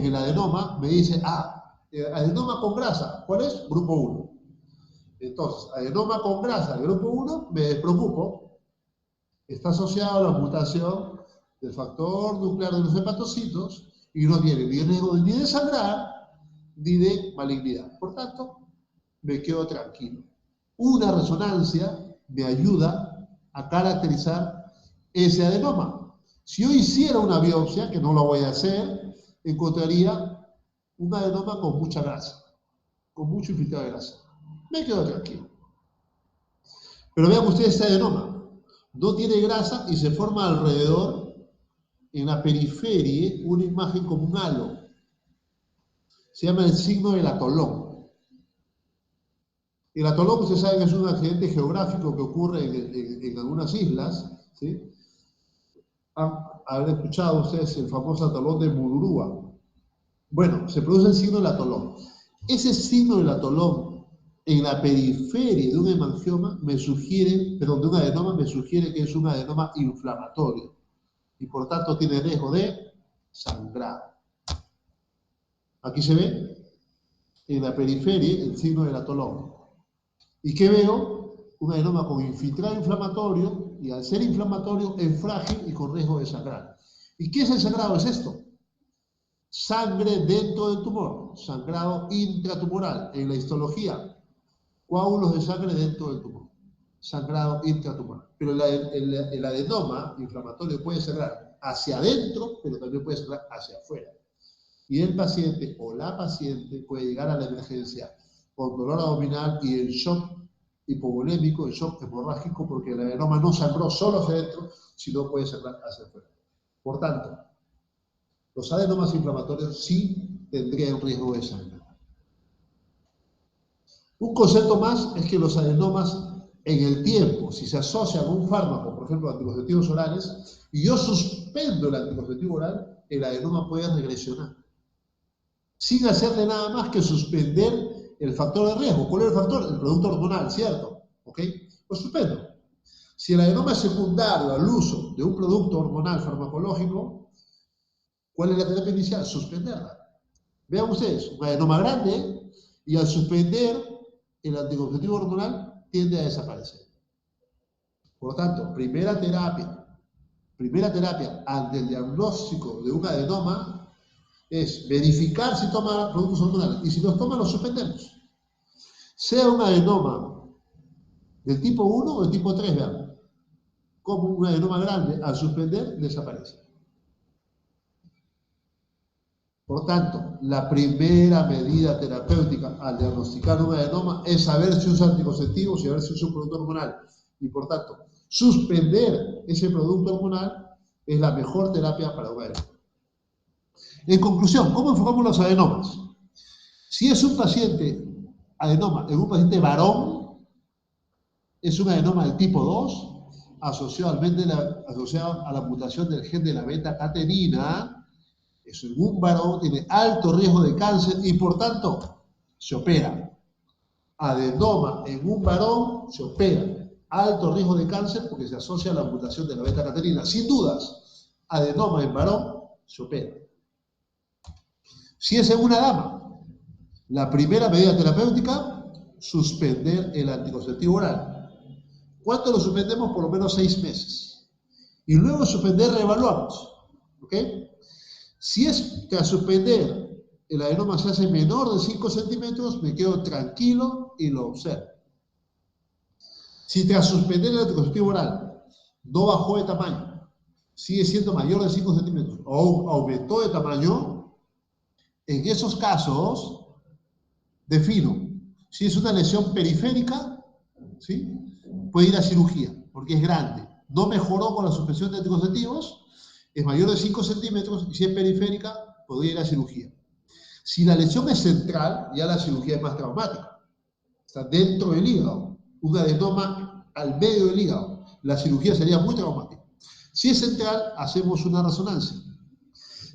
el adenoma me dice, adenoma con grasa, ¿cuál es? Grupo 1. Entonces, adenoma con grasa del grupo 1, me despreocupo, está asociado a la mutación del factor nuclear de los hepatocitos y no tiene ni riesgo ni de sangrar ni de malignidad. Por tanto, me quedo tranquilo. Una resonancia me ayuda a caracterizar ese adenoma. Si yo hiciera una biopsia, que no lo voy a hacer, encontraría un adenoma con mucha grasa, con mucho infiltrado de grasa. Me quedo tranquilo. Pero vean ustedes este adenoma. No tiene grasa y se forma alrededor, en la periferia, una imagen como un halo. Se llama el signo del atolón. El atolón, ustedes saben, es un accidente geográfico que ocurre en algunas islas, ¿sí? Habrán escuchado ustedes el famoso atolón de Mururúa. Bueno, se produce el signo del atolón. Ese signo del atolón en la periferia de un hemangioma de un adenoma me sugiere que es un adenoma inflamatorio y por tanto tiene riesgo de sangrado. Aquí se ve en la periferia el signo del atolón. ¿Y qué veo? Un adenoma con infiltrado inflamatorio y al ser inflamatorio es frágil y con riesgo de sangrar. ¿Y qué es el sangrado? Es esto. Sangre dentro del tumor, sangrado intratumoral. En la histología, coágulos de sangre dentro del tumor, sangrado intratumoral. Pero el adenoma inflamatorio puede sangrar hacia adentro, pero también puede sangrar hacia afuera. Y el paciente o la paciente puede llegar a la emergencia con dolor abdominal y en shock hipovolémico, en shock hemorrágico, porque el adenoma no sangró solo hacia adentro, sino puede sangrar hacia afuera. Por tanto, los adenomas inflamatorios sí tendrían riesgo de sangre. Un concepto más es que los adenomas en el tiempo, si se asocian a un fármaco, por ejemplo, anticonceptivos orales, y yo suspendo el anticonceptivo oral, el adenoma puede regresionar, sin hacerle nada más que suspender el factor de riesgo. ¿Cuál es el factor? El producto hormonal, ¿cierto? ¿Ok? Lo suspendo. Si el adenoma es secundario al uso de un producto hormonal farmacológico, ¿cuál es la terapia inicial? Suspenderla. Vean ustedes, un adenoma grande, y al suspender el anticonceptivo hormonal tiende a desaparecer. Por lo tanto, primera terapia ante el diagnóstico de un adenoma es verificar si toma productos hormonales, y si los toma, los suspendemos. Sea un adenoma del tipo 1 o del tipo 3, vean, como un adenoma grande, al suspender, desaparece. Por tanto, la primera medida terapéutica al diagnosticar un adenoma es saber si usa anticonceptivos y saber si usa un producto hormonal. Y por tanto, suspender ese producto hormonal es la mejor terapia para un adenoma. En conclusión, ¿cómo enfocamos los adenomas? Si es un paciente adenoma en un paciente varón, es un adenoma del tipo 2, asociado a la mutación del gen de la beta-catenina. Es en un varón, tiene alto riesgo de cáncer y por tanto se opera. Adenoma en un varón se opera. Alto riesgo de cáncer porque se asocia a la mutación de la beta-catenina. Sin dudas, adenoma en varón se opera. Si es en una dama, la primera medida terapéutica, suspender el anticonceptivo oral. ¿Cuánto lo suspendemos? Por lo menos 6 meses. Y luego suspender, reevaluamos. ¿Ok? Si es que a suspender el adenoma se hace menor de 5 centímetros, me quedo tranquilo y lo observo. Si tras suspender el anticonceptivo oral no bajó de tamaño, sigue siendo mayor de 5 centímetros o aumentó de tamaño, en esos casos defino si es una lesión periférica, ¿sí? Puede ir a cirugía porque es grande. No mejoró con la suspensión de anticonceptivos, es mayor de 5 centímetros y si es periférica, podría ir a cirugía. Si la lesión es central, ya la cirugía es más traumática. Está dentro del hígado, un adenoma al medio del hígado. La cirugía sería muy traumática. Si es central, hacemos una resonancia.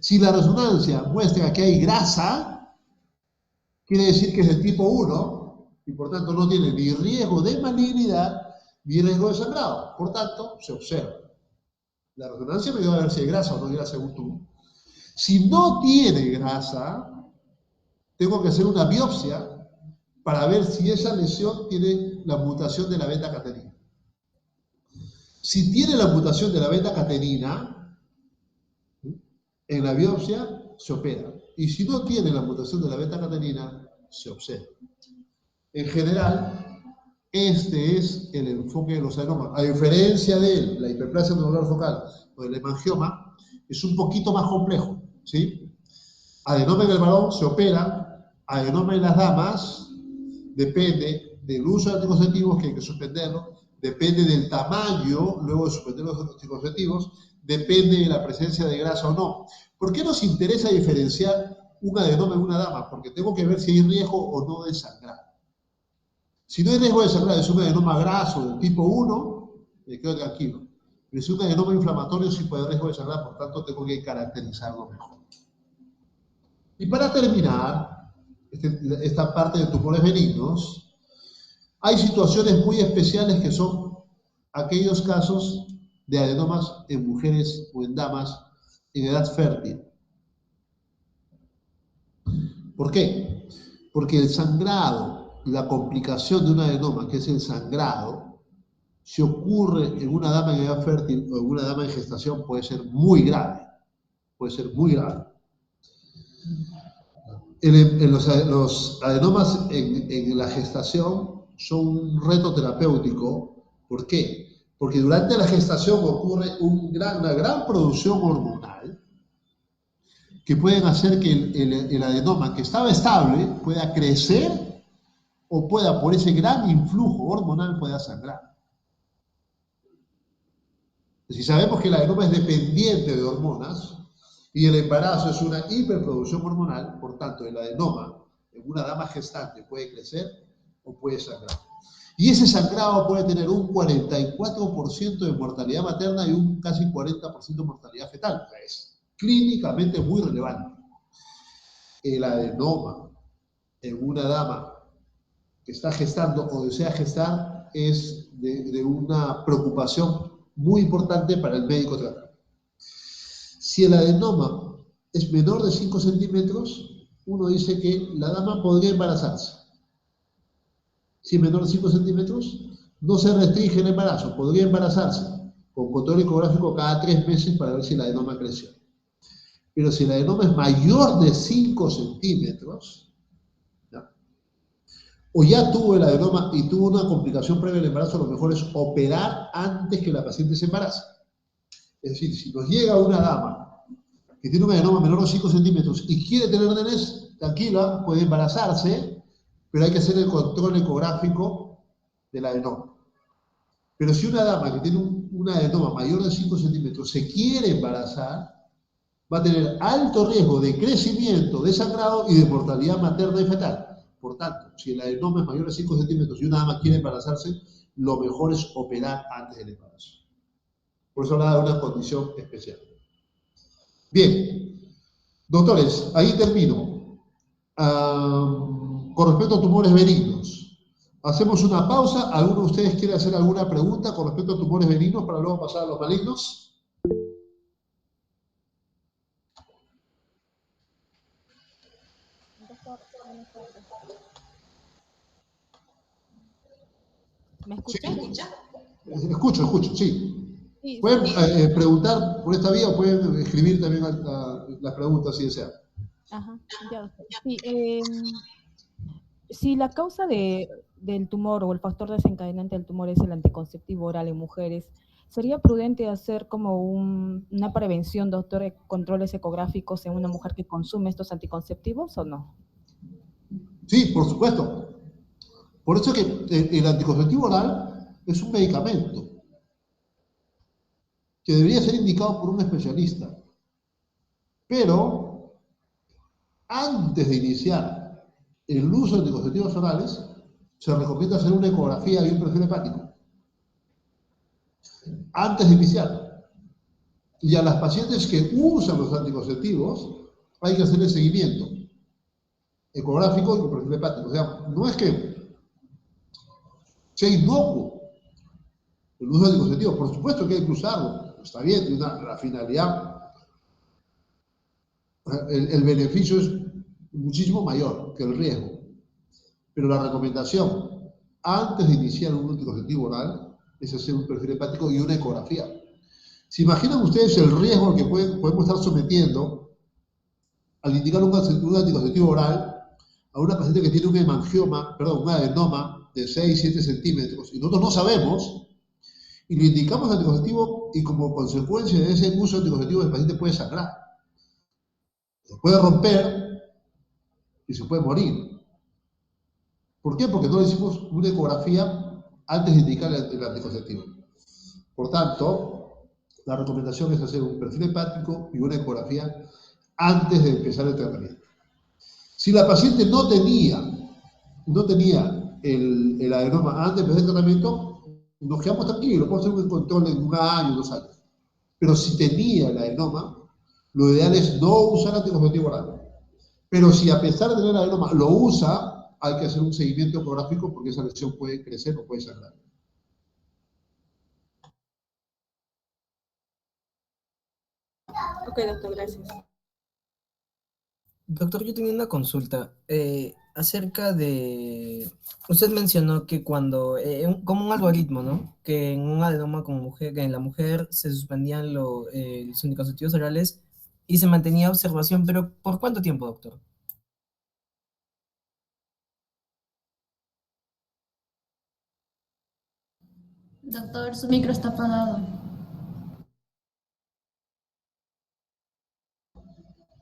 Si la resonancia muestra que hay grasa, quiere decir que es del tipo 1 y por tanto no tiene ni riesgo de malignidad ni riesgo de sangrado. Por tanto, se observa. La resonancia me ayuda a ver si hay grasa o no hay grasa según tú. Si no tiene grasa, tengo que hacer una biopsia para ver si esa lesión tiene la mutación de la beta-catenina. Si tiene la mutación de la beta-catenina, en la biopsia se opera. Y si no tiene la mutación de la beta-catenina, se observa. En general, este es el enfoque de los adenomas. A diferencia de la hiperplasia nodular focal o del hemangioma, es un poquito más complejo, ¿sí? Adenoma en el varón se opera, adenoma en las damas depende del uso de anticonceptivos, que hay que suspenderlo, depende del tamaño, luego de suspender los anticonceptivos, depende de la presencia de grasa o no. ¿Por qué nos interesa diferenciar un adenoma en una dama? Porque tengo que ver si hay riesgo o no de sangrar. Si no hay riesgo de sangrar, es un adenoma graso del tipo 1, me quedo tranquilo. Pero si es un adenoma inflamatorio, sí puede haber riesgo de sangrar, por tanto tengo que caracterizarlo mejor. Y para terminar esta parte de tumores benignos, hay situaciones muy especiales que son aquellos casos de adenomas en mujeres o en damas en edad fértil. ¿Por qué? Porque el sangrado, la complicación de un adenoma, que es el sangrado, si ocurre en una dama en edad fértil o en una dama en gestación, puede ser muy grave. Puede ser muy grave. Los adenomas en la gestación son un reto terapéutico. ¿Por qué? Porque durante la gestación ocurre una gran producción hormonal que pueden hacer que el adenoma que estaba estable pueda crecer o pueda, por ese gran influjo hormonal, pueda sangrar. Si sabemos que el adenoma es dependiente de hormonas y el embarazo es una hiperproducción hormonal, por tanto, el adenoma en una dama gestante puede crecer o puede sangrar. Y ese sangrado puede tener un 44% de mortalidad materna y un casi 40% de mortalidad fetal. Es clínicamente muy relevante. El adenoma en una dama que está gestando o desea gestar es de una preocupación muy importante para el médico tratante. Si el adenoma es menor de 5 centímetros, uno dice que la dama podría embarazarse. Si es menor de 5 centímetros, no se restringe el embarazo, podría embarazarse con control ecográfico cada 3 meses para ver si el adenoma creció. Pero si el adenoma es mayor de 5 centímetros, ¿no? O ya tuvo el adenoma y tuvo una complicación previa al embarazo, lo mejor es operar antes que la paciente se embarace. Es decir, si nos llega una dama que tiene un adenoma menor de 5 centímetros y quiere tener nenes, tranquila, puede embarazarse, pero hay que hacer el control ecográfico del adenoma. Pero si una dama que tiene un adenoma mayor de 5 centímetros se quiere embarazar, va a tener alto riesgo de crecimiento, de sangrado y de mortalidad materna y fetal. Por tanto, si el adenoma es mayor de 5 centímetros y una dama quiere embarazarse, lo mejor es operar antes del embarazo. Por eso hablaba de una condición especial. Bien, doctores, ahí termino. Con respecto a tumores benignos, hacemos una pausa. ¿Alguno de ustedes quiere hacer alguna pregunta con respecto a tumores benignos para luego pasar a los malignos? Doctor, buenas tardes. ¿Me Sí, escucha? escucho, sí. Sí, Pueden sí. preguntar por esta vía o pueden escribir también las preguntas si desean. Ajá, ya, doctor. Sí, si la causa del tumor o el factor desencadenante del tumor es el anticonceptivo oral en mujeres, ¿sería prudente hacer como una prevención, doctor, de controles ecográficos en una mujer que consume estos anticonceptivos o no? Sí, por supuesto. Por eso es que el anticonceptivo oral es un medicamento que debería ser indicado por un especialista. Pero antes de iniciar el uso de anticonceptivos orales, se recomienda hacer una ecografía y un perfil hepático. Antes de iniciar. Y a las pacientes que usan los anticonceptivos, hay que hacer el seguimiento ecográfico y perfil hepático. O sea, no es que sea inocuo el uso de anticonceptivos. Por supuesto que hay que usarlo. Está bien, tiene la finalidad. El beneficio es muchísimo mayor que el riesgo. Pero la recomendación antes de iniciar un anticonceptivo oral es hacer un perfil hepático y una ecografía. ¿Se imaginan ustedes el riesgo al que podemos estar sometiendo al indicar un anticonceptivo oral a una paciente que tiene un hemangioma, perdón, un adenoma de 6, 7 centímetros y nosotros no sabemos y le indicamos anticonceptivo y como consecuencia de ese uso anticonceptivo el paciente puede sangrar, se puede romper y se puede morir? ¿Por qué? Porque no le hicimos una ecografía antes de indicar el anticonceptivo. Por tanto, la recomendación es hacer un perfil hepático y una ecografía antes de empezar el tratamiento. Si la paciente no tenía el adenoma antes de empezar el tratamiento, nos quedamos tranquilos, podemos hacer un control en 1 año, 2 años. Pero si tenía el adenoma, lo ideal es no usar anticonceptivo oral. Pero si a pesar de tener el adenoma lo usa, hay que hacer un seguimiento ecográfico porque esa lesión puede crecer o puede sangrar. Ok, doctor, gracias. Doctor, yo tenía una consulta acerca de... Usted mencionó que cuando, como un algoritmo, ¿no? Que en un adenoma como mujer, que en la mujer se suspendían los anticonceptivos orales y se mantenía observación, pero ¿por cuánto tiempo, doctor? Doctor, su micro está apagado.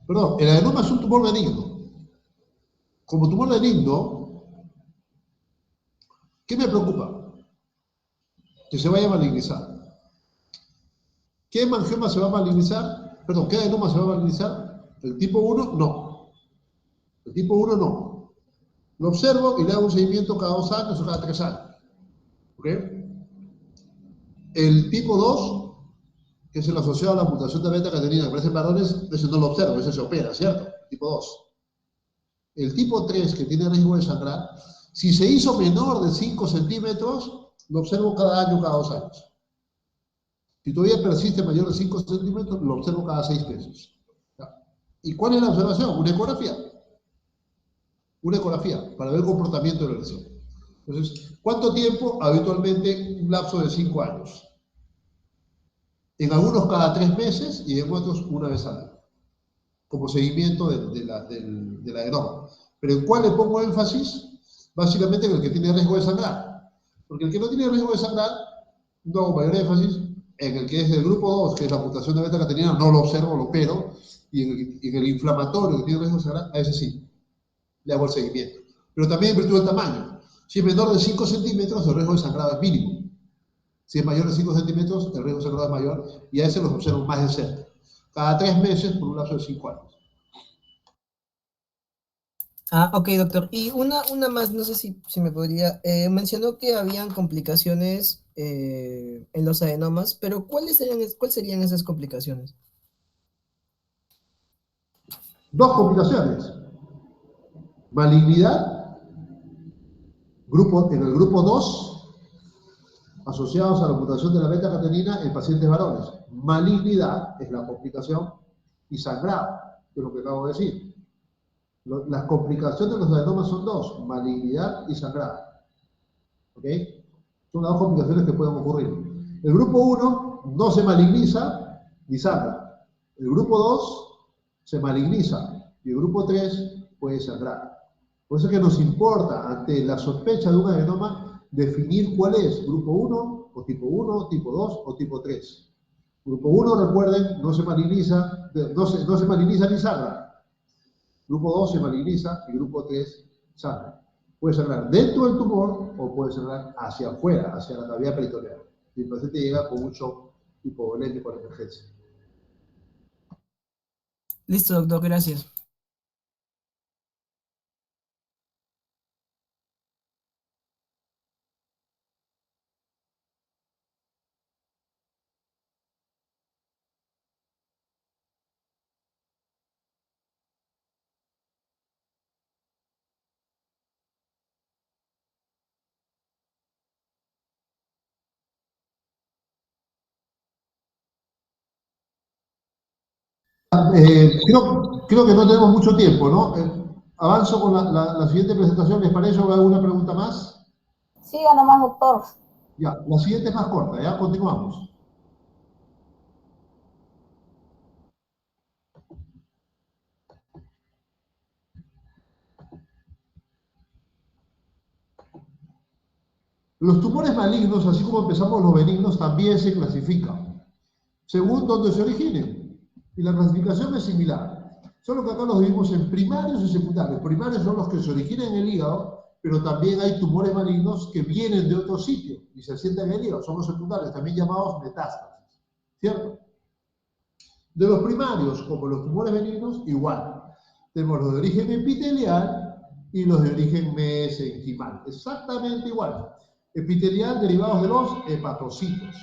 Perdón, el adenoma es un tumor benigno. Como tumor benigno, ¿qué me preocupa? Que se vaya a malignizar. ¿Qué hemangioma se va a malignizar? Perdón, ¿qué adenoma se va a malignizar? El tipo 1, no. El tipo 1, no. Lo observo y le hago un seguimiento cada 2 años o cada 3 años. ¿Ok? El tipo 2, que es el asociado a la mutación de beta-catenina que aparece en varones, ese no lo observo, ese se opera, ¿cierto? Tipo 2. El tipo 3, que tiene riesgo de sangrar, si se hizo menor de 5 centímetros, lo observo cada año, cada 2 años. Si todavía persiste mayor de 5 centímetros, lo observo cada 6 meses. ¿Y cuál es la observación? Una ecografía. Una ecografía para ver el comportamiento de la lesión. Entonces, ¿cuánto tiempo? Habitualmente un lapso de 5 años. En algunos cada 3 meses y en otros una vez al año, como seguimiento del adenoma. Pero ¿en cuál le pongo énfasis? Básicamente en el que tiene riesgo de sangrar. Porque el que no tiene riesgo de sangrar, no hago mayor énfasis. En el que es del grupo 2, que es la mutación de beta-catenina, no lo observo, lo opero. Y en el inflamatorio, que tiene riesgo de sangrar, a ese sí, le hago el seguimiento. Pero también en virtud del tamaño. Si es menor de 5 centímetros, el riesgo de sangrado es mínimo. Si es mayor de 5 centímetros, el riesgo de sangrado es mayor y a ese los observo más de cerca. Cada 3 meses por un lapso de 5 años. Ah, ok, doctor. Y una más, no sé si me podría. Mencionó que habían complicaciones en los adenomas, pero ¿cuáles serían esas complicaciones? Dos complicaciones. Malignidad, en el grupo 2, asociados a la mutación de la beta-catenina en pacientes varones. Malignidad es la complicación y sangrado, que es lo que acabo de decir. Las complicaciones de los adenomas son dos, malignidad y sangrado. ¿Ok? Son las dos complicaciones que pueden ocurrir. El grupo 1 no se maligniza ni sangra. El grupo 2 se maligniza y el grupo 3 puede sangrar. Por eso es que nos importa, ante la sospecha de un adenoma, definir cuál es, grupo 1 o tipo 1, tipo 2 o tipo 3. Grupo 1, recuerden, no se maligniza ni sangra. Grupo 2 se maligniza y grupo 3 sangra. Puede sangrar dentro del tumor o puede sangrar hacia afuera, hacia la cavidad peritoneal. Y el paciente llega con un shock hipovolémico de emergencia. Listo, doctor, gracias. Creo que no tenemos mucho tiempo, ¿no? Avanzo con la siguiente presentación. ¿Les parece? ¿O alguna pregunta más? Siga nomás, doctor. Ya, la siguiente es más corta, ya continuamos. Los tumores malignos, así como empezamos los benignos, también se clasifican según dónde se originen. Y la clasificación es similar. Solo que acá los dividimos en primarios y secundarios. Primarios son los que se originan en el hígado, pero también hay tumores malignos que vienen de otro sitio y se sienten en el hígado. Son los secundarios, también llamados metástasis. ¿Cierto? De los primarios, como los tumores benignos, igual. Tenemos los de origen epitelial y los de origen mesenquimal. Exactamente igual. Epitelial derivados de los hepatocitos.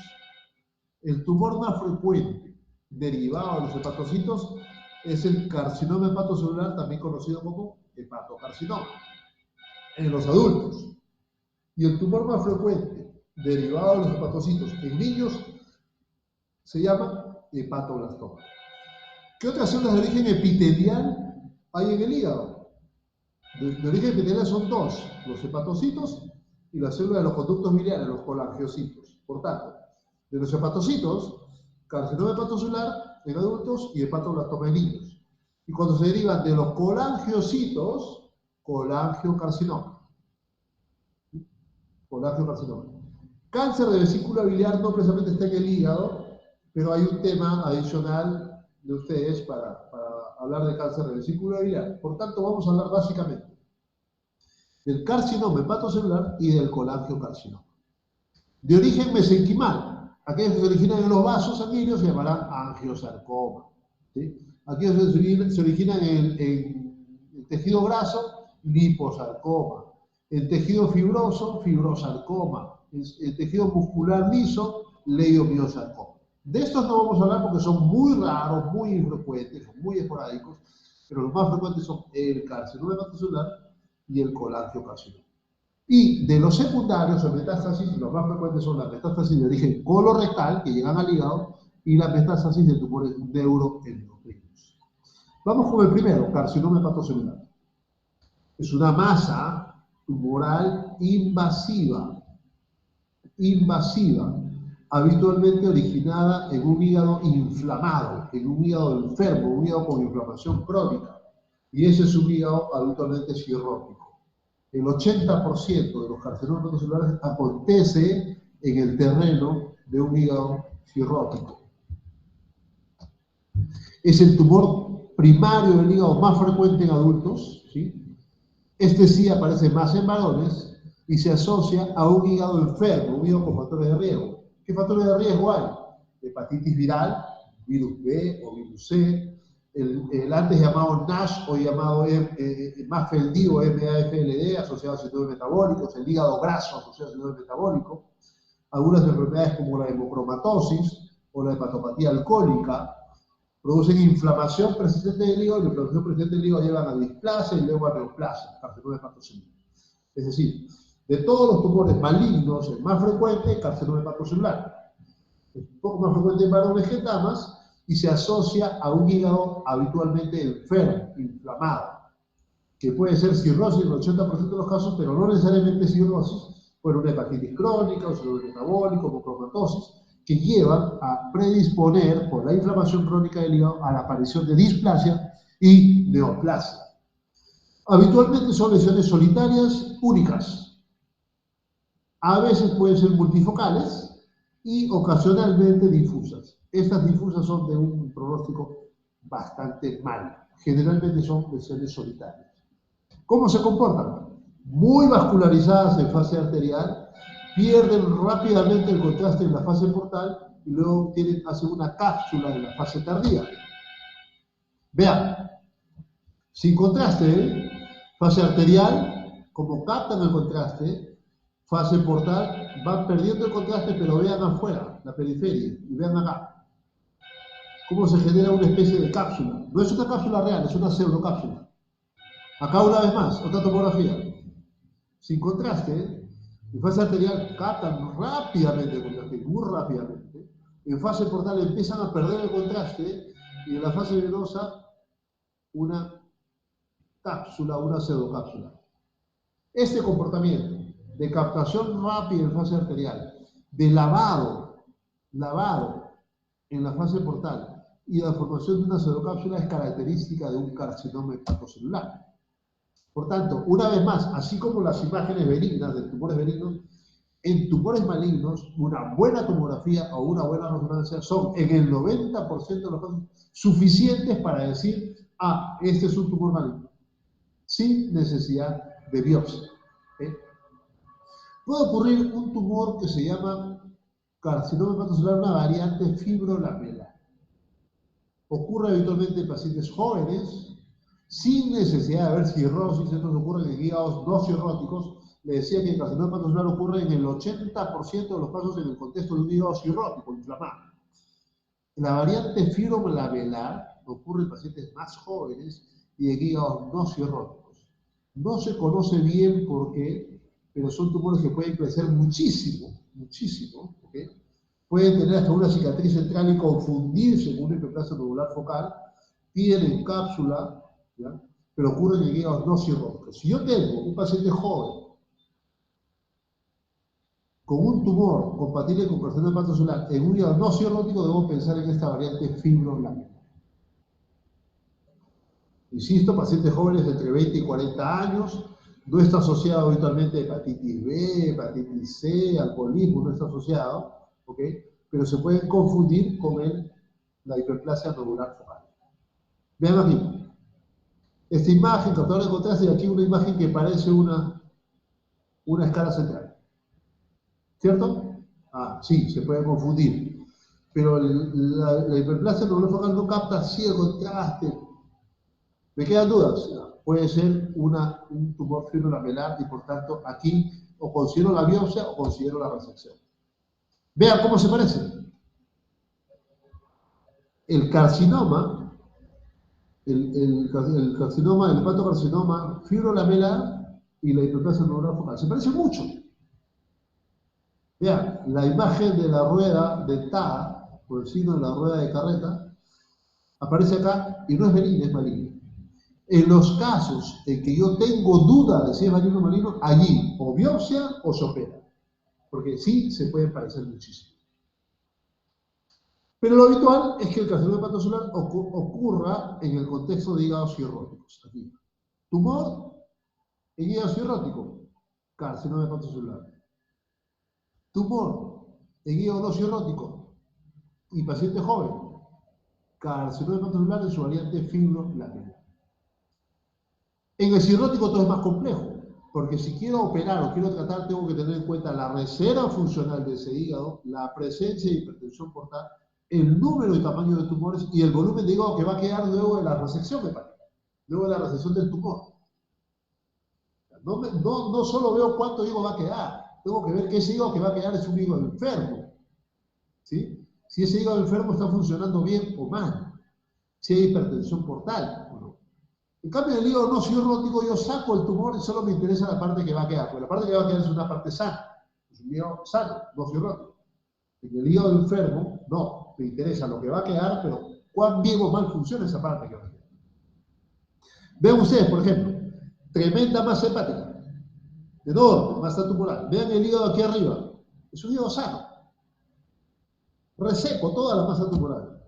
El tumor más frecuente derivado de los hepatocitos es el carcinoma hepatocelular, también conocido como hepatocarcinoma, en los adultos. Y el tumor más frecuente derivado de los hepatocitos en niños se llama hepatoblastoma. ¿Qué otras células de origen epitelial hay en el hígado? De origen epitelial son dos, los hepatocitos y las células de los conductos biliares, los colangiocitos. Por tanto, de los hepatocitos, carcinoma hepatocelular en adultos y hepatoblastoma en niños. Y cuando se derivan de los colangiocitos, colangiocarcinoma. Colangiocarcinoma. Cáncer de vesícula biliar no precisamente está en el hígado, pero hay un tema adicional de ustedes para hablar de cáncer de vesícula biliar. Por tanto, vamos a hablar básicamente del carcinoma hepatocelular y del colangiocarcinoma. De origen mesenquimal, aquellos que se originan en los vasos sanguíneos se llamarán angiosarcoma. ¿Sí? Aquellos que se originan en el tejido graso, liposarcoma. El tejido fibroso, fibrosarcoma. El tejido muscular liso, leiomiosarcoma. De estos no vamos a hablar porque son muy raros, muy infrecuentes, son muy esporádicos, pero los más frecuentes son el carcinoma hepatocelular y el colangiocarcinoma. Y de los secundarios o metástasis, los más frecuentes son las metástasis de origen colorectal, que llegan al hígado, y las metástasis de tumores neuroendocrinos. Vamos con el primero, carcinoma hepatocelular. Es una masa tumoral invasiva, habitualmente originada en un hígado inflamado, en un hígado enfermo, un hígado con inflamación crónica, y ese es un hígado habitualmente cirrótico. El 80% de los carcinomas hepatocelulares acontece en el terreno de un hígado cirrótico. Es el tumor primario del hígado más frecuente en adultos, ¿sí? Este sí aparece más en varones y se asocia a un hígado enfermo, un hígado con factores de riesgo. ¿Qué factores de riesgo hay? Hepatitis viral, virus B o virus C, el antes llamado NASH o llamado más fendido MAFLD, asociado a síndrome metabólicos, el hígado graso asociado a síndrome metabólico, algunas enfermedades como la hemocromatosis o la hepatopatía alcohólica producen inflamación persistente del hígado, y la inflamación persistente del hígado lleva a displasia y luego a neoplasia, carcinoma hepatocelular. Es decir, de todos los tumores malignos, el más frecuente es carcinoma hepatocelular. Es un poco más frecuente en varones que en damas, y se asocia a un hígado habitualmente enfermo, inflamado, que puede ser cirrosis en el 80% de los casos, pero no necesariamente cirrosis, puede una hepatitis crónica, un síndrome metabólico, hemocromatosis, que llevan a predisponer, por la inflamación crónica del hígado, a la aparición de displasia y neoplasia. Habitualmente son lesiones solitarias únicas. A veces pueden ser multifocales y ocasionalmente difusas. Estas difusas son de un pronóstico bastante malo. Generalmente son lesiones solitarias. ¿Cómo se comportan? Muy vascularizadas en fase arterial, pierden rápidamente el contraste en la fase portal y luego hacen una cápsula en la fase tardía. Vean, sin contraste, fase arterial, como captan el contraste, fase portal, van perdiendo el contraste, pero vean afuera, la periferia, y vean acá cómo se genera una especie de cápsula. No es una cápsula real, es una pseudocápsula. Acá una vez más, otra tomografía. Sin contraste, en fase arterial captan rápidamente el contraste, muy rápidamente. En fase portal empiezan a perder el contraste y en la fase venosa una cápsula, una pseudocápsula. Este comportamiento de captación rápida en fase arterial, de lavado en la fase portal y la formación de una pseudocápsula es característica de un carcinoma hepatocelular. Por tanto, una vez más, así como las imágenes benignas de tumores benignos, en tumores malignos, una buena tomografía o una buena resonancia son en el 90% de los casos suficientes para decir, ah, este es un tumor maligno, sin necesidad de biopsia. Puede ocurrir un tumor que se llama carcinoma hepatocelular, una variante fibrolamelar. Ocurre habitualmente en pacientes jóvenes, sin necesidad de haber cirrosis. Estos ocurren en hígados no cirróticos. Le decía que el carcinoma hepatocelular ocurre en el 80% de los casos en el contexto de un hígado cirrótico, inflamado. La variante fibrolamelar ocurre en pacientes más jóvenes y en hígados no cirróticos. No se conoce bien por qué, pero son tumores que pueden crecer muchísimo, ¿okay? Pueden tener hasta una cicatriz central y confundirse con una hiperplasia nodular focal, tienen cápsula, ¿ya? Pero ocurren en hígados no cirróticos. Si yo tengo un paciente joven con un tumor compatible con carcinoma hepatocelular en un hígado no cirrótico, debo pensar en esta variante fibrolamelar. Insisto, pacientes jóvenes de entre 20 y 40 años, No está asociado habitualmente a hepatitis B, hepatitis C, alcoholismo, no está asociado, ¿ok? Pero se pueden confundir con la hiperplasia nodular focal. Vean aquí. Esta imagen, tratar de contraste, y aquí una imagen que parece una escala central. ¿Cierto? Ah, sí, se puede confundir. Pero la hiperplasia nodular focal no capta así el contraste. ¿Me quedan dudas? Puede ser un tumor fibrolamelar y por tanto aquí o considero la biopsia o considero la resección. Vean cómo se parecen. El carcinoma, el carcinoma, el hepatocarcinoma fibrolamelar y la hiperplasia nodular focal se parecen mucho. Vean, la imagen de la rueda dentada, por el signo de la rueda de carreta, aparece acá y no es benigna, es maligna. En los casos en que yo tengo duda de si es maligno o maligno, allí o biopsia o se opera. Porque sí se pueden parecer muchísimo. Pero lo habitual es que el carcinoma hepatocelular ocurra en el contexto de hígados cirróticos. Aquí. Tumor en hígado cirrótico, carcinoma hepatocelular. Tumor en hígado no cirrótico y paciente joven, carcinoma hepatocelular en su variante fibrolamelar. En el cirrótico todo es más complejo, porque si quiero operar o quiero tratar, tengo que tener en cuenta la reserva funcional de ese hígado, la presencia de hipertensión portal, el número y tamaño de tumores y el volumen de hígado que va a quedar luego de la resección hepática, luego de la resección del tumor. No solo veo cuánto hígado va a quedar, tengo que ver que ese hígado que va a quedar es un hígado enfermo. ¿Sí? Si ese hígado enfermo está funcionando bien o mal, si hay hipertensión portal o no. En cambio, el hígado no cirrótico, yo saco el tumor y solo me interesa la parte que va a quedar, porque la parte que va a quedar es una parte sana, es un hígado sano, no cirrótico. En el hígado enfermo, no, me interesa lo que va a quedar, pero cuán bien o mal funciona esa parte que va a quedar. Vean ustedes, por ejemplo, tremenda masa hepática, enorme, masa tumoral. Vean el hígado aquí arriba, es un hígado sano. Reseco toda la masa tumoral,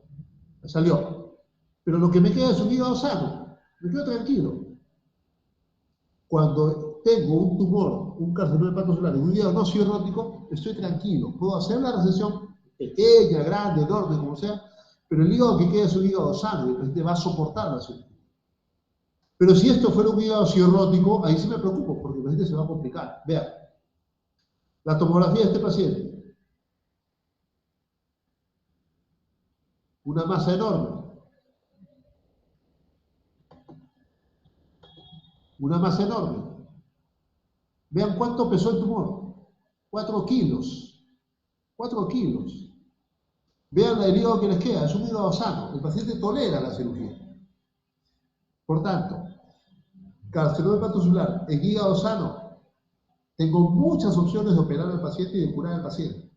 me salió. Pero lo que me queda es un hígado sano. Me quedo tranquilo. Cuando tengo un tumor, un carcinoma hepatocelular en un hígado no cirrótico, estoy tranquilo. Puedo hacer la resección pequeña, grande, enorme, como sea, pero el hígado que queda es un hígado sano y el paciente va a soportar la cirugía. Pero si esto fuera un hígado cirrótico, ahí sí me preocupo, porque el paciente se va a complicar. Vean, la tomografía de este paciente. Una masa enorme. Una masa enorme. Vean cuánto pesó el tumor. 4 kilos. 4 kilos. Vean el hígado que les queda. Es un hígado sano. El paciente tolera la cirugía. Por tanto, carcinoma hepatocelular en hígado sano, tengo muchas opciones de operar al paciente y de curar al paciente.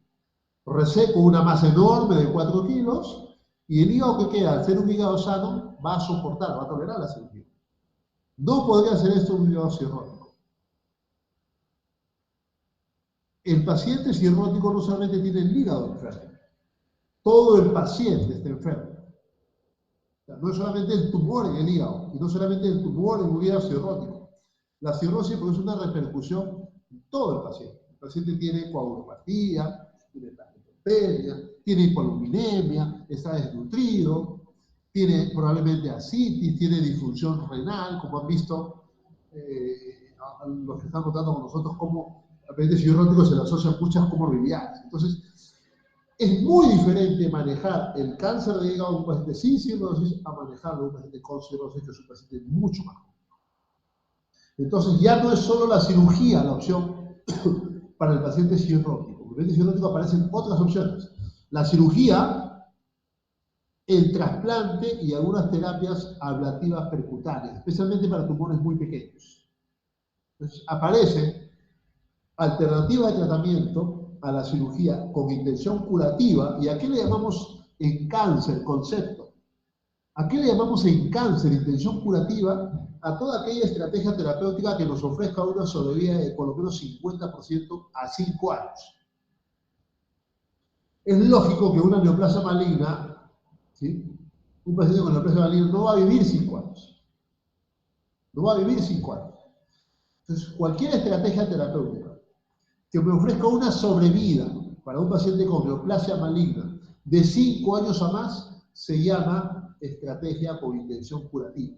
Reseco una masa enorme de 4 kilos y el hígado que queda, al ser un hígado sano, va a soportar, va a tolerar la cirugía. No podría hacer esto un hígado cirrótico. El paciente cirrótico no solamente tiene el hígado enfermo, todo el paciente está enfermo. O sea, no es solamente el tumor en el hígado, y no solamente el tumor en un hígado cirrótico. La cirrosis produce una repercusión en todo el paciente. El paciente tiene coagulopatía, tiene plaquetopenia, tiene hipoluminemia, está desnutrido, tiene probablemente ascitis, tiene disfunción renal, como han visto los que están notando con nosotros, como a paciente cirrótico se le asocian muchas comorbilidades. Entonces, es muy diferente manejar el cáncer de hígado de un paciente sin cirrosis a manejarlo de un paciente con cirrosis, que es un paciente mucho más complejo. Entonces, ya no es solo la cirugía la opción para el paciente cirrótico. En el paciente cirrótico aparecen otras opciones. La cirugía, el trasplante y algunas terapias ablativas percutáneas, especialmente para tumores muy pequeños. Entonces, aparecen alternativas de tratamiento a la cirugía con intención curativa. ¿Y a qué le llamamos en cáncer concepto? ¿A qué le llamamos en cáncer intención curativa? A toda aquella estrategia terapéutica que nos ofrezca una sobrevida de por lo menos 50% a 5 años. Es lógico que una neoplasia maligna, ¿sí? Un paciente con neoplasia maligna no va a vivir 5 años. No va a vivir 5 años. Entonces, cualquier estrategia terapéutica que me ofrezca una sobrevida para un paciente con neoplasia maligna de 5 años a más se llama estrategia con intención curativa.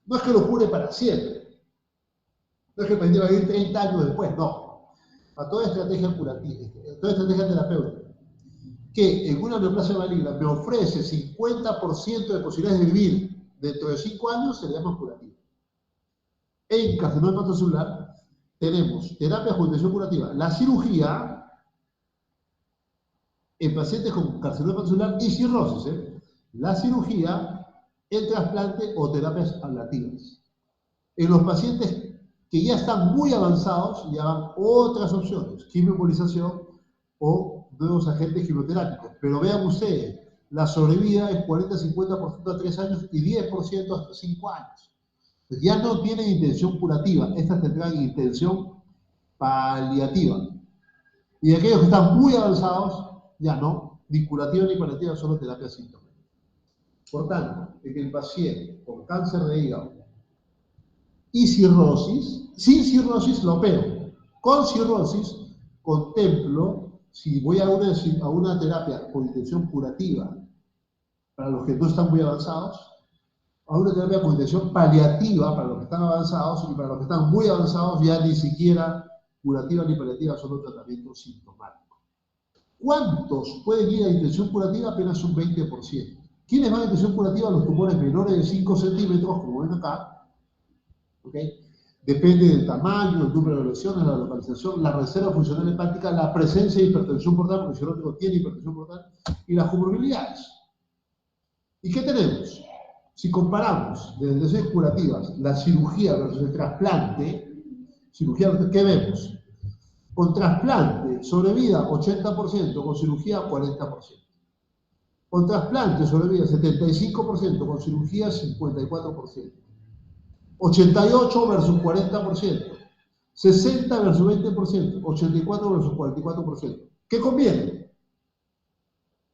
No es que lo cure para siempre, no es que el paciente va a vivir 30 años después, no. Para toda estrategia curativa, toda estrategia terapéutica que en una neoplasia maligna me ofrece 50% de posibilidades de vivir dentro de 5 años, se le llama curativa. En carcinoma hepatocelular tenemos terapia con intención curativa, la cirugía en pacientes con carcinoma hepatocelular y cirrosis, la cirugía, el trasplante o terapias ablativas. En los pacientes que ya están muy avanzados, ya van otras opciones, quimioembolización o nuevos agentes quimioterápicos. Pero vean ustedes, la sobrevida es 40-50% a 3 años y 10% hasta 5 años. Pues ya no tienen intención curativa, estas tendrán intención paliativa. Y aquellos que están muy avanzados, ya no, ni curativa ni paliativa, solo terapia sintomática. Por tanto, en el paciente con cáncer de hígado y cirrosis, sin cirrosis lo opero. Con cirrosis, contemplo, si voy a una terapia con intención curativa, para los que no están muy avanzados, a una terapia con intención paliativa para los que están avanzados, y para los que están muy avanzados ya ni siquiera curativa ni paliativa, solo tratamiento sintomático. ¿Cuántos pueden ir a intención curativa? Apenas un 20%. ¿Quiénes van a intención curativa? Los tumores menores de 5 centímetros, como ven acá. ¿Okay? Depende del tamaño, el número de lesiones, la localización, la reserva funcional hepática, la presencia de hipertensión portal, porque el cirrótico tiene hipertensión portal, y las comorbilidades. ¿Y qué tenemos? Si comparamos desde intenciones curativas la cirugía versus el trasplante, ¿qué vemos? Con trasplante, sobrevida 80%, con cirugía 40%. Con trasplante, sobrevida 75%, con cirugía 54%. 88 versus 40%. 60 versus 20%. 84 versus 44%. ¿Qué conviene?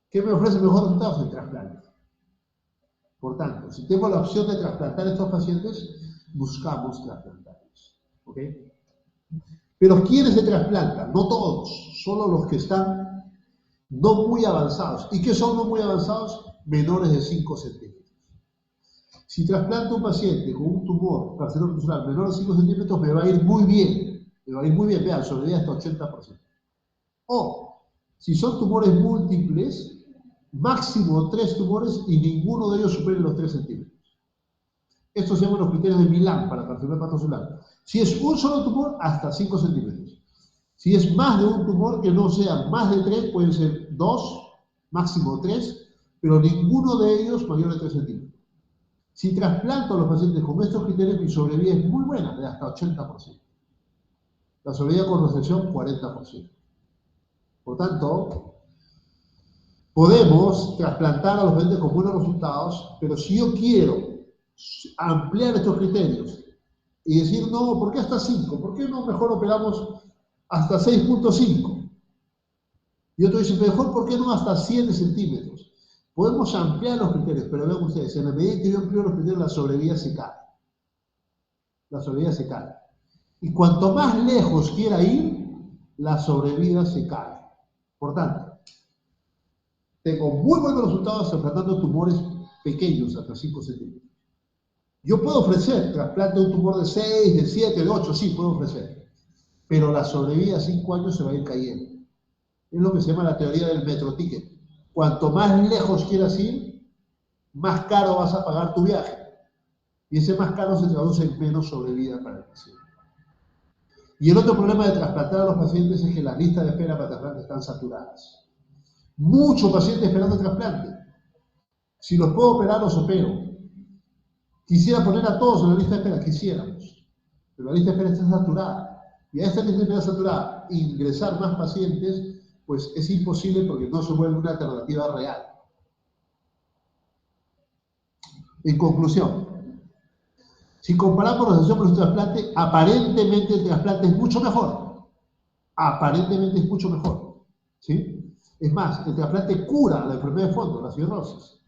¿Qué me ofrece mejores resultados? El trasplante. Por tanto, si tengo la opción de trasplantar a estos pacientes, buscamos trasplantarlos. ¿Ok? Pero ¿quiénes se trasplantan? No todos, solo los que están no muy avanzados. ¿Y qué son no muy avanzados? Menores de 5 centímetros. Si trasplanto a un paciente con un tumor carcinoma hepatocelular menor de 5 centímetros, me va a ir muy bien. Me va a ir muy bien, vean, sobrevida hasta 80%. O, si son tumores múltiples, máximo 3 tumores y ninguno de ellos supere los 3 centímetros. Estos se llaman los criterios de Milán para carcinoma hepatocelular. Si es un solo tumor, hasta 5 centímetros. Si es más de un tumor, que no sea más de 3, pueden ser 2, máximo 3, pero ninguno de ellos mayor de 3 centímetros. Si trasplanto a los pacientes con estos criterios, mi sobrevida es muy buena, de hasta 80%. La sobrevida con resección, 40%. Por tanto, podemos trasplantar a los pacientes con buenos resultados, pero si yo quiero ampliar estos criterios y decir, no, ¿por qué hasta 5? ¿Por qué no mejor operamos hasta 6.5? Y otro dice, mejor, ¿por qué no hasta 7 centímetros? Podemos ampliar los criterios, pero vean ustedes, en la medida que yo amplío los criterios, la sobrevida se cae. La sobrevida se cae. Y cuanto más lejos quiera ir, la sobrevida se cae. Por tanto, tengo muy buenos resultados tratando tumores pequeños, hasta 5 centímetros. Yo puedo ofrecer trasplante de un tumor de 6, de 7, de 8, sí, puedo ofrecer. Pero la sobrevida a 5 años se va a ir cayendo. Es lo que se llama la teoría del metro ticket. Cuanto más lejos quieras ir, más caro vas a pagar tu viaje. Y ese más caro se traduce en menos sobrevida para el paciente. Y el otro problema de trasplantar a los pacientes es que las listas de espera para trasplante están saturadas. Muchos pacientes esperando trasplante. Si los puedo operar, los opero. Quisiera poner a todos en la lista de espera, quisiéramos. Pero la lista de espera está saturada. Y a esta lista de espera saturada, ingresar más pacientes, pues es imposible porque no se vuelve una alternativa real. En conclusión, si comparamos resección con el trasplante, aparentemente el trasplante es mucho mejor. Aparentemente es mucho mejor. ¿Sí? Es más, el trasplante cura la enfermedad de fondo, la cirrosis.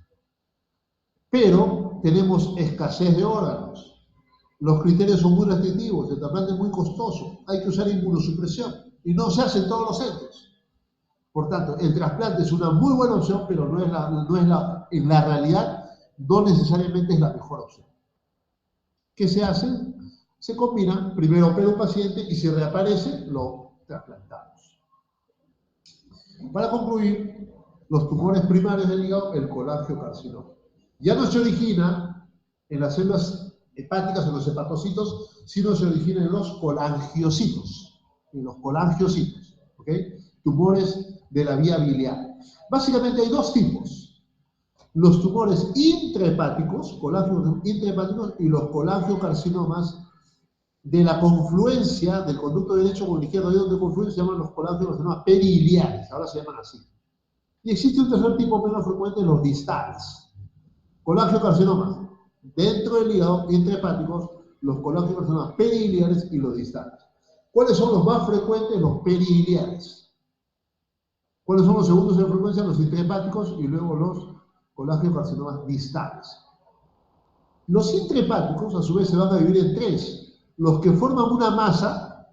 Pero tenemos escasez de órganos. Los criterios son muy restrictivos, el trasplante es muy costoso, hay que usar inmunosupresión y no se hace en todos los centros. Por tanto, el trasplante es una muy buena opción, pero en la realidad no necesariamente es la mejor opción. ¿Qué se hace? Se combina, primero opera un paciente y si reaparece, lo trasplantamos. Para concluir, los tumores primarios del hígado, el colangiocarcinoma. Ya no se origina en las células hepáticas, en los hepatocitos, sino se origina en los colangiocitos. En los colangiocitos, ¿ok? Tumores de la vía biliar. Básicamente hay dos tipos. Los tumores intrahepáticos, colangiocarcinomas intrahepáticos, y los colangiocarcinomas de la confluencia del conducto derecho con el izquierdo, ahí donde confluyen, se llaman los colangiocarcinomas periliares, ahora se llaman así. Y existe un tercer tipo menos frecuente, los distales. Colangiocarcinomas dentro del hígado, intrahepáticos, los colangiocarcinomas periliares y los distales. ¿Cuáles son los más frecuentes? Los periliares. ¿Cuáles son los segundos en frecuencia? Los intrahepáticos y luego los colangiocarcinomas distales. Los intrahepáticos, a su vez, se van a dividir en tres. Los que forman una masa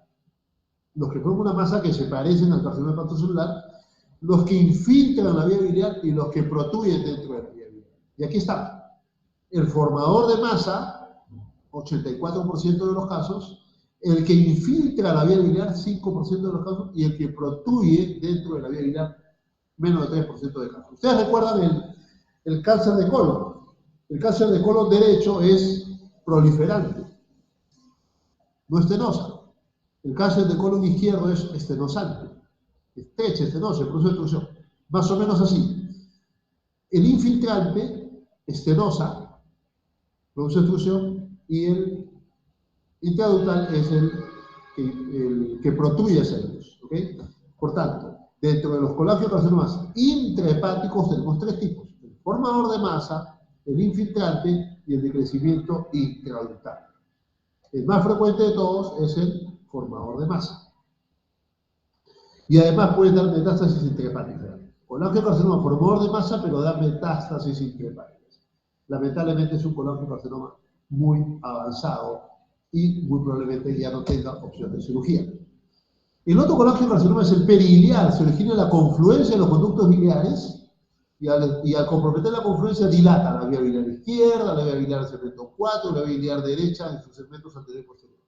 que se parecen al carcinoma hepatocelular, los que infiltran la vía biliar y los que protruyen dentro de la vía biliar. Y aquí está. El formador de masa, 84% de los casos, el que infiltra la vía biliar, 5% de los casos, y el que protruye dentro de la vía biliar, menos de 3% de casos. Ustedes recuerdan el cáncer de colon. El cáncer de colon derecho es proliferante, no estenosa. El cáncer de colon izquierdo es estenosante, estrecha, estenosa, produce obstrucción. Más o menos así. El infiltrante, estenosa, produce obstrucción, y el intraductal es el que protruye células. ¿Okay? Por tanto, dentro de los colangiocarcinomas intrahepáticos tenemos tres tipos: el formador de masa, el infiltrante y el de crecimiento intraductal. El más frecuente de todos es el formador de masa. Y además puede dar metástasis intrahepática. Colangiocarcinoma formador de masa, pero da metástasis intrahepáticas. Lamentablemente es un colangiocarcinoma muy avanzado y muy probablemente ya no tenga opción de cirugía. El otro colangiocarcinoma es el periliar, se origina en la confluencia de los conductos biliares y al comprometer la confluencia dilata la vía biliar izquierda, la vía biliar del segmento 4, la vía biliar derecha en sus segmentos anterior y posterior.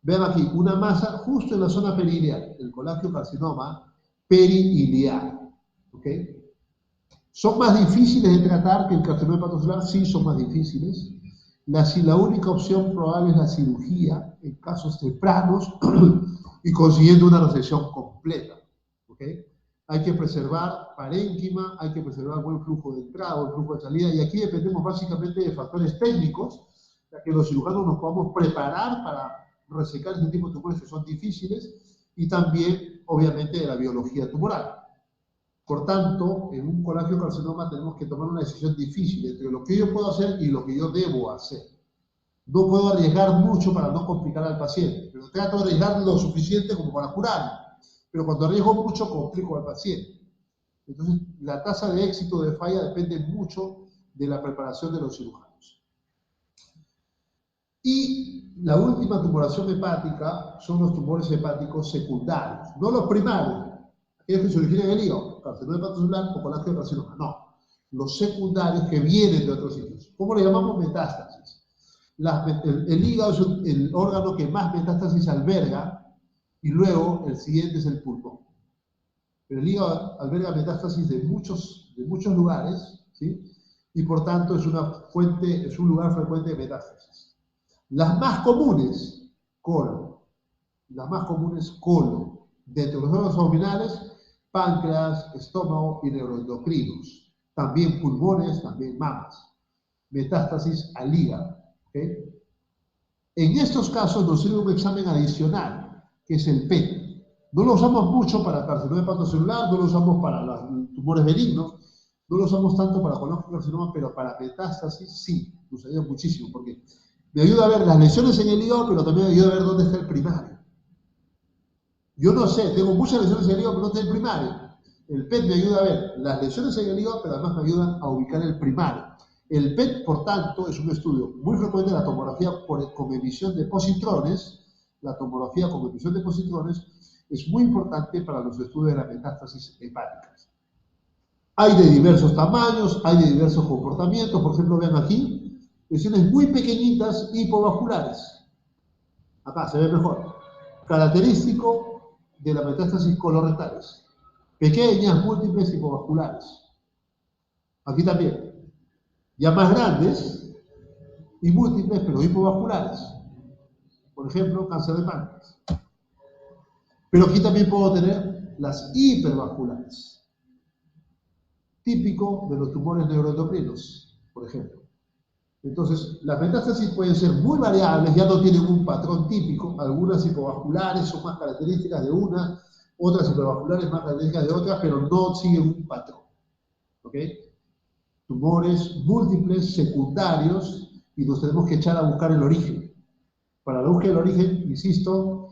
Vean aquí, una masa justo en la zona periliar, el colangiocarcinoma periliar. ¿Ok? ¿Son más difíciles de tratar que el carcinoma hepatocelular? Sí, son más difíciles. La única opción probable es la cirugía en casos tempranos y consiguiendo una resección completa. ¿Okay? Hay que preservar parénquima, hay que preservar buen flujo de entrada, buen flujo de salida, y aquí dependemos básicamente de factores técnicos, para que los cirujanos nos podamos preparar para resecar este tipo de tumores que son difíciles, y también, obviamente, de la biología tumoral. Por tanto, en un colangiocarcinoma tenemos que tomar una decisión difícil entre lo que yo puedo hacer y lo que yo debo hacer. No puedo arriesgar mucho para no complicar al paciente, pero trato de arriesgar lo suficiente como para curarlo. Pero cuando arriesgo mucho, complico al paciente. Entonces, la tasa de éxito o de falla depende mucho de la preparación de los cirujanos. Y la última tumoración hepática son los tumores hepáticos secundarios, no los primarios, aquellos que se originan en el hígado, carcinoma hepatocelular o colangiocarcinoma, no. Los secundarios que vienen de otros sitios. ¿Cómo le llamamos? Metástasis. El hígado es el órgano que más metástasis alberga, y luego el siguiente es el pulmón. Pero el hígado alberga metástasis de muchos lugares, ¿sí? Y por tanto es un lugar frecuente de metástasis. Las más comunes, colon. Las más comunes, colon. Dentro de los órganos abdominales, páncreas, estómago y neuroendocrinos. También pulmones, también mamas. Metástasis al hígado. ¿Okay? En estos casos nos sirve un examen adicional, que es el PET. No lo usamos mucho para carcinoma hepatocelular, no lo usamos para los tumores benignos, no lo usamos tanto para colangiocarcinoma, pero para metástasis sí, nos ayuda muchísimo, porque me ayuda a ver las lesiones en el hígado, pero también me ayuda a ver dónde está el primario. Yo no sé, tengo muchas lesiones en el hígado, pero no está el primario. El PET me ayuda a ver las lesiones en el hígado, pero además me ayuda a ubicar el primario. El PET, por tanto, es un estudio muy frecuente de la tomografía con emisión de positrones. La tomografía con emisión de positrones es muy importante para los estudios de la metástasis hepáticas. Hay de diversos tamaños, hay de diversos comportamientos. Por ejemplo, vean aquí, lesiones muy pequeñitas hipovasculares. Acá se ve mejor. Característico de la metástasis colorectales. Pequeñas, múltiples hipovasculares. Aquí también. Ya más grandes y múltiples, pero hipovasculares. Por ejemplo, cáncer de páncreas. Pero aquí también puedo tener las hipervasculares. Típico de los tumores neuroendocrinos, por ejemplo. Entonces, las metástasis pueden ser muy variables, ya no tienen un patrón típico. Algunas hipovasculares son más características de una, otras hipervasculares más características de otras, pero no siguen un patrón. ¿Ok? Tumores múltiples, secundarios, y nos tenemos que echar a buscar el origen. Para la búsqueda del origen, insisto,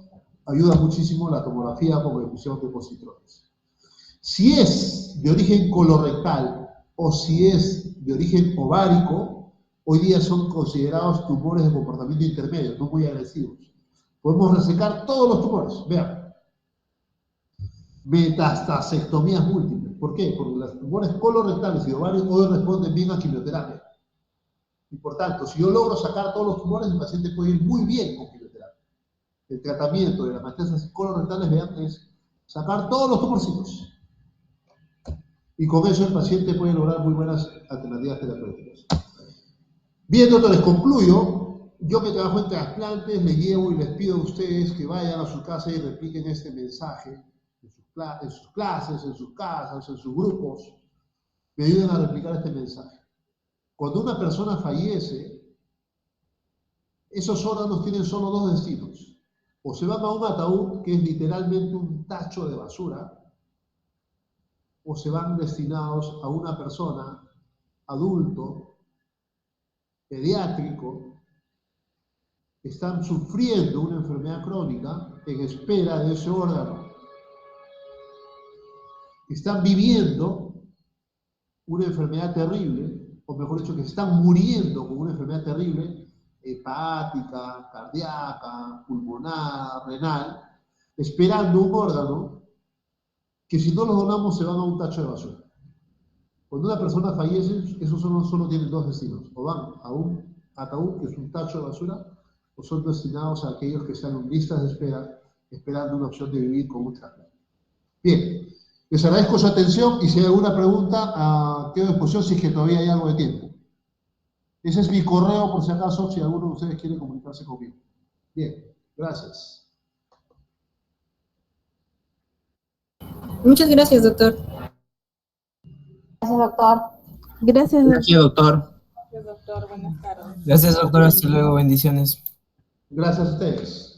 ayuda muchísimo la tomografía con emisión de positrones. Si es de origen colorectal o si es de origen ovárico, hoy día son considerados tumores de comportamiento intermedio, no muy agresivos. Podemos resecar todos los tumores, vean. Metastasectomías múltiples. ¿Por qué? Porque los tumores colorectales y ovarios hoy responden bien a quimioterapia. Y por tanto, si yo logro sacar todos los tumores, el paciente puede ir muy bien con quimioterapia. El tratamiento de las metástasis colorectales, vean, es sacar todos los tumorcitos. Y con eso el paciente puede lograr muy buenas alternativas terapéuticas. Bien, doctores, concluyo. Yo que trabajo en trasplantes, les llevo y les pido a ustedes que vayan a su casa y repliquen este mensaje en sus clases, en sus casas, en sus grupos. Me ayuden a replicar este mensaje. Cuando una persona fallece, esos órganos tienen solo dos destinos. O se van a un ataúd, que es literalmente un tacho de basura, o se van destinados a una persona, adulto, pediátrico, que están sufriendo una enfermedad crónica en espera de ese órgano. Están viviendo una enfermedad terrible, o mejor dicho, que están muriendo con una enfermedad terrible, hepática, cardíaca, pulmonar, renal, esperando un órgano que si no los donamos se van a un tacho de basura. Cuando una persona fallece, esos solo tienen dos destinos. O van a un ataúd, que es un tacho de basura, o son destinados a aquellos que están en listas de espera, esperando una opción de vivir con un trasplante. Bien, les agradezco su atención y si hay alguna pregunta, quedo a disposición si es que todavía hay algo de tiempo. Ese es mi correo, por si acaso, si alguno de ustedes quiere comunicarse conmigo. Bien, gracias. Muchas gracias, doctor. Gracias, doctor. Gracias, Gracias, doctor. doctor. Buenas tardes. Gracias, doctor. Hasta luego. Bendiciones. Gracias a ustedes.